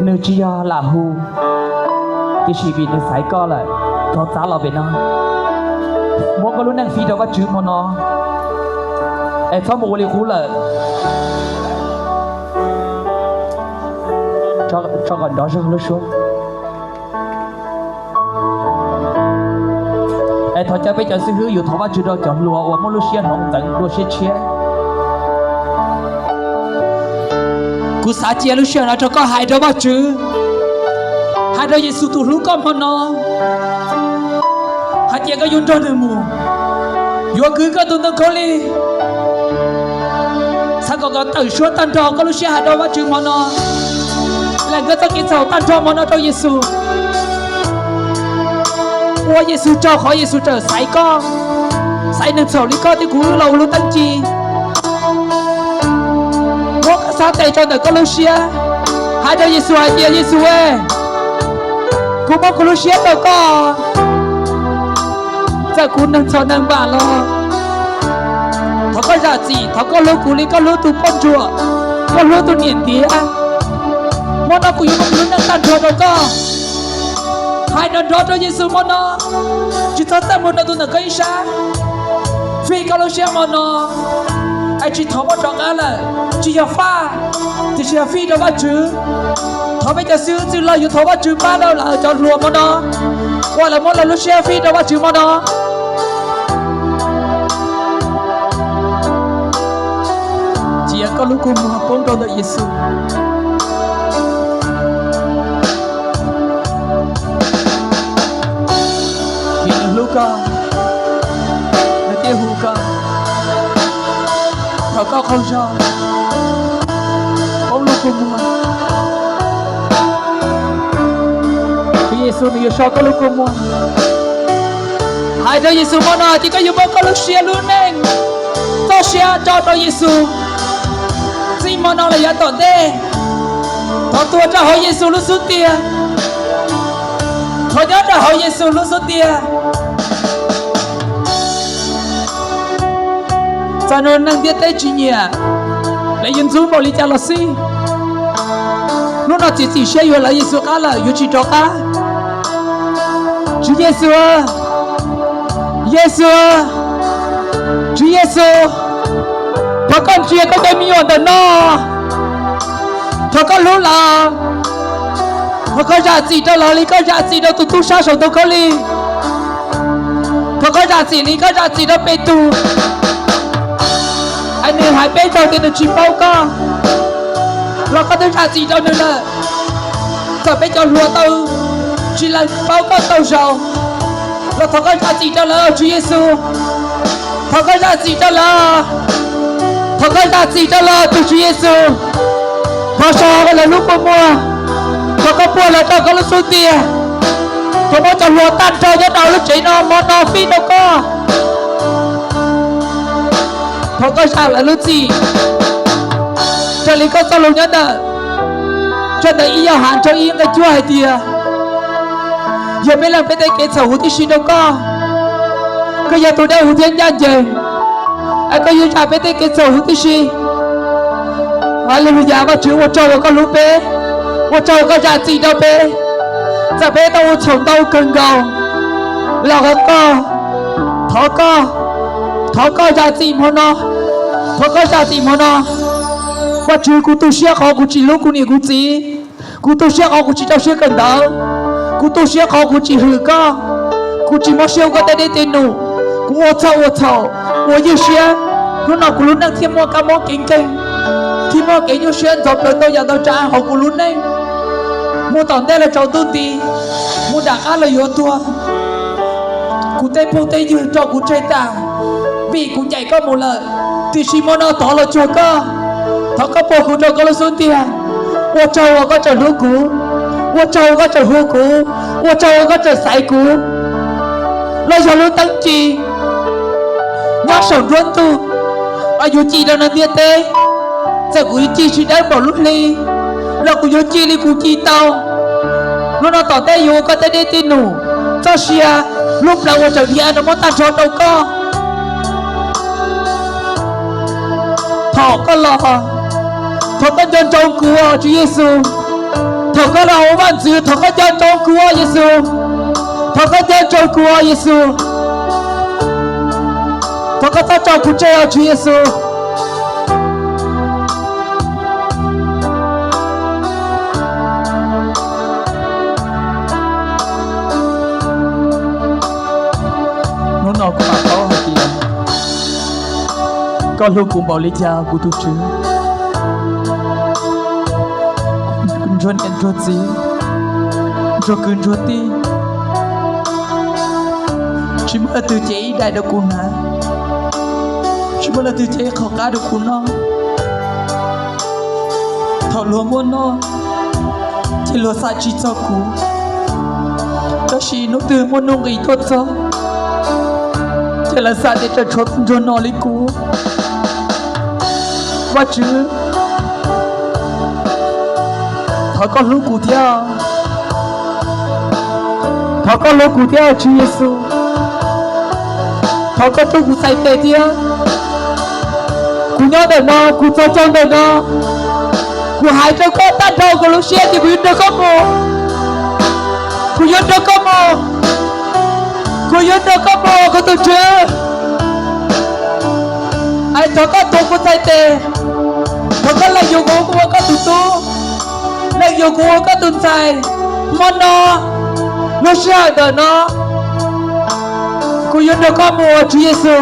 nếu chỉ do làm hú thì chỉ vì nó phải có lại thọ giá lò về nó mua có lúc năng phi đâu bắt chữ mà nó em phát một liều cú lợi cho gần đó cho nó xuống em thôi cho bây giờ sư hứa dù thọ bắt chữ đâu chọn lúa và mua lúa xiên không tận lúa xiên chia cú xả chia lúa xiên nó cho có hai đâu bắt chữ hai đâu Giêsu tụ lúa con mà nó hai tiệt có yun cho được mù, yua cứ có tuân khổ li, sao có tự số tan trò có lúc xe hai đâu bắt chừng mà nó, là cái tất kiến sầu tan trò mà nó cho Giêsu, ua Giêsu cho khỏi Giêsu trở sải con, sải nâng sầu li con thì cú lâu lúc tăng chi, ua cái sao tệ cho đời có lúc xe, hai đâu Giêsu hai tiệt Giêsu ơi, cú mong có lúc xe đâu có. giờ cú nâng cho nâng bà lo thọ có giả gì thọ có lúa cú li có lúa tụ con chùa có lúa tụ niệm tía món nó cú yêu mong lúa nâng tan chùa đâu có hai đòn đó cho Giêsu món nó chỉ thọ ta một đòn tụ nâng cây sa phi có lúa xe món nó ai chỉ thọ một tròn á là chỉ giờ pha thì chỉ phi đâu bắt chữ thọ bây giờ xưa xưa lo yêu thọ bắt chữ ba đâu là cho lúa món nó qua là món là lúa xe phi đâu bắt chữ món nó có lúc cùng học con đâu đợi Giêsu vì lúc con nó tiêu hù con họ có không cho con lúc กูมัวพระเยซูมีชอบก็ลูกกูมัวhai đứa Giêsu mà nói thì có yêu bao lúc xia luôn nè cho xia cho đứa Giêsu gì mà nói là ya tọt đê thọ tua cho hỏi Giêsu lúc xuất tia thọ nhớ cho hỏi Giêsu lúc xuất tia cho nên năng tiết tế chỉ nhỉ để Giêsu bảo lý cha là gì lúc nào chỉ xia yêu là Giêsu cá là yêu chỉ cho cá Chúa Giêsu Giêsu Chúa Giêsu Thọ con chia có cái miệng đó nó Thọ con lúc là Thọ con giả gì đó là lý con giả gì đó tu sao sống tu con lý Thọ con giả gì lý con giả gì đó bê tu anh nên hãy bê cho tiền được chìm bao con Nó có thứ giả gì đâu nữa là Thọ bê cho lúa tao chỉ là bao con tao giàu Là thọ con giả gì đó là Chúa Giêsu Thọ con giả gì đó là Thọ con giả gì đó là Chúa Giêsu Thọ sao là lúc mà mua Thọ con mua là cho con lúc số tiền Thọ con cho lúa tan cho nhất đầu lúc chỉ nó món nó phi đâu có Thọ con sao là lúc gì Cho lý con sao lúc nhất à Cho nên ý giao hạn cho ý người chúa hay tìa Giờ mấy lần bên đây kể sở hữu tí xin đâu có Cứ giờ tôi đeo hữu thiên nhân dề Anh có yêu trả bên đây kể sở hữu tí xin Hallelujah mà chứ một trâu có lúc bê Một trâu có trả gì đâu bê Giờ bê tao sống tao cần gầu Là có Thó có trả gì mà nó Thó có trả gì mà nó Mà chứ cụ tu xếp khó cụ chỉ lúc cụ nì cụ gì Cụ tu xếp khó cụ chỉ tao xếp cần đó Cụ tu xếp khó cụ chỉ hử có Cụ chỉ mong xếp có tay đế tên nụ Cụ ô thầu Ô như xếp Lúc nào cụ lúc năng thêm mua ca mong kính kênh Khi mua kính như xếp Dọc đời tôi vào tao trả họ cụ lúc này Mua tỏng đây là cháu tu tí Mua đạc á là yếu tua Cụ tay phụ tay như cho cụ chơi tà Vì cụ chạy có một lợi Thì xí mô nó tỏ là chùa có Thọ có bộ cụ cho có là số tiền Ô châu có trở hữu cú Ô châu có trở hữu cú Ô châu có trở sải cú Lời cho lưu tăng trì Nhắc sổng ruân tu Ở dù chi đâu nâng tiết tế Giờ cụ chi chỉ đáng bỏ lúc ly Là cụ dù chi ly cụ chi tao Lúc nào tỏ tế dù có tế đế tin nụ Cho xìa Lúc nào ô trở hiện nó món ta cho đâu có Thọ có lọ Thọ có chân trong của Chúa Giêsu Thọ có lọ bạn dư Thọ có chân trong của Giêsu Thọ có chân trong của Giêsu Thọ có chân trong của Chúa Giêsu Nó nào có mà có hả kìa Con lúc cũng bảo lý cha của tôi chứ Rốt em rốt gì Rốt cơn rốt đi Chỉ mới là từ chế đại được cùng hả Chỉ mới là từ chế khó cá được cùng nó Thọ lúa muôn nó Chỉ lúa xa chỉ cho cú Đó chỉ nó từ muôn nông ý tốt cho Chỉ là xa để trở chốt rốt nó lý cú Và chứ Thọ có lúc cụ theo Thọ có lúc cụ theo Chúa Giêsu Thọ có lúc cụ say tê theo Cụ nhớ đời nó, cụ cho trong đời nó Cụ hãy cho con tan thầu của lúc xe thì cụ yên được có mồ Cụ yên được có mồ Cụ yên được có mồ của tôi chưa Ai thọ có tổ cụ say tê Thọ có là dù cụ có tụ tu Là dù cụ có tuần xài Món nó Nó sẽ đời nó Cụ yên được có mùa Chúa Giêsu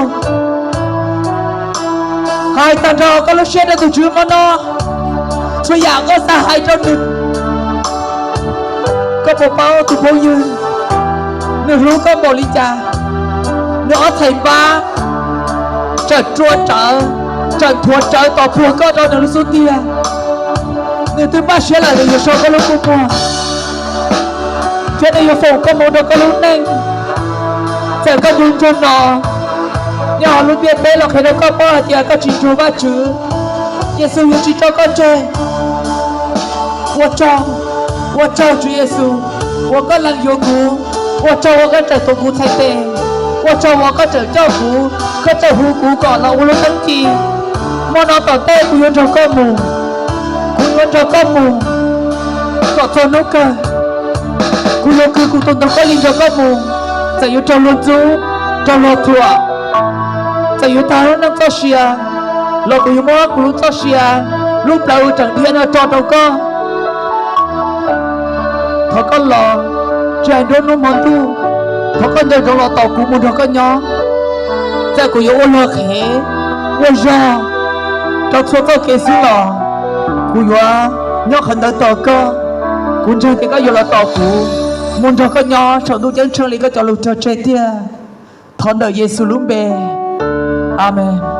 Hai tàn rò có lúc sẽ được tụ chứa món nó Chúa dạng có xa hai trong được Có bộ bao tụ bố dư Nếu lúc có bộ lý cha Nó thầy ba Trở trua trở Trở thua trở tỏ phùa có đó nó xuống tia 你对把学来的有时候都不过，觉得有否跟我的个路内，在个路中呢，你好路边背了开的个包，第二个记住吧主，耶稣有记住个罪，我照主耶稣，我个人有苦，我照我个这ตัวกู才对，我照我个这เจ้ากูก็จะหูกูก่อนเราอุลทั้งทีมอนอต่อเต้กูยนจอก็หมู่กูยนจอก็หมู่ต่อโซนุกะกูยนคือกูตนตก็ลิงจอก็หมู่จะอยู่จอลจูจอลทัวจะอยู่ตารุ่นนักก็เชียเรากูอยู่มอกูรู้ก็เชียรูปเราจังเดียนจอเราก็เขาก็รอใจโดนนุ่มมันดูเขาก็เดินรอต่อกูมุนเขาก็ย้อแต่กูอยู่อ้วนเขว่าจ้าเจ้าชัวก็เกสิหรอกูอยู่ย้อขันเดินต่อก็กูเจอแกก็อยู่รอต่อกูมุนเขาก็ย้อชาวดูจังเชิงลีก็จะลุกเจอใจเตี้ยทอนเดอเยซูลุมเบอาเมน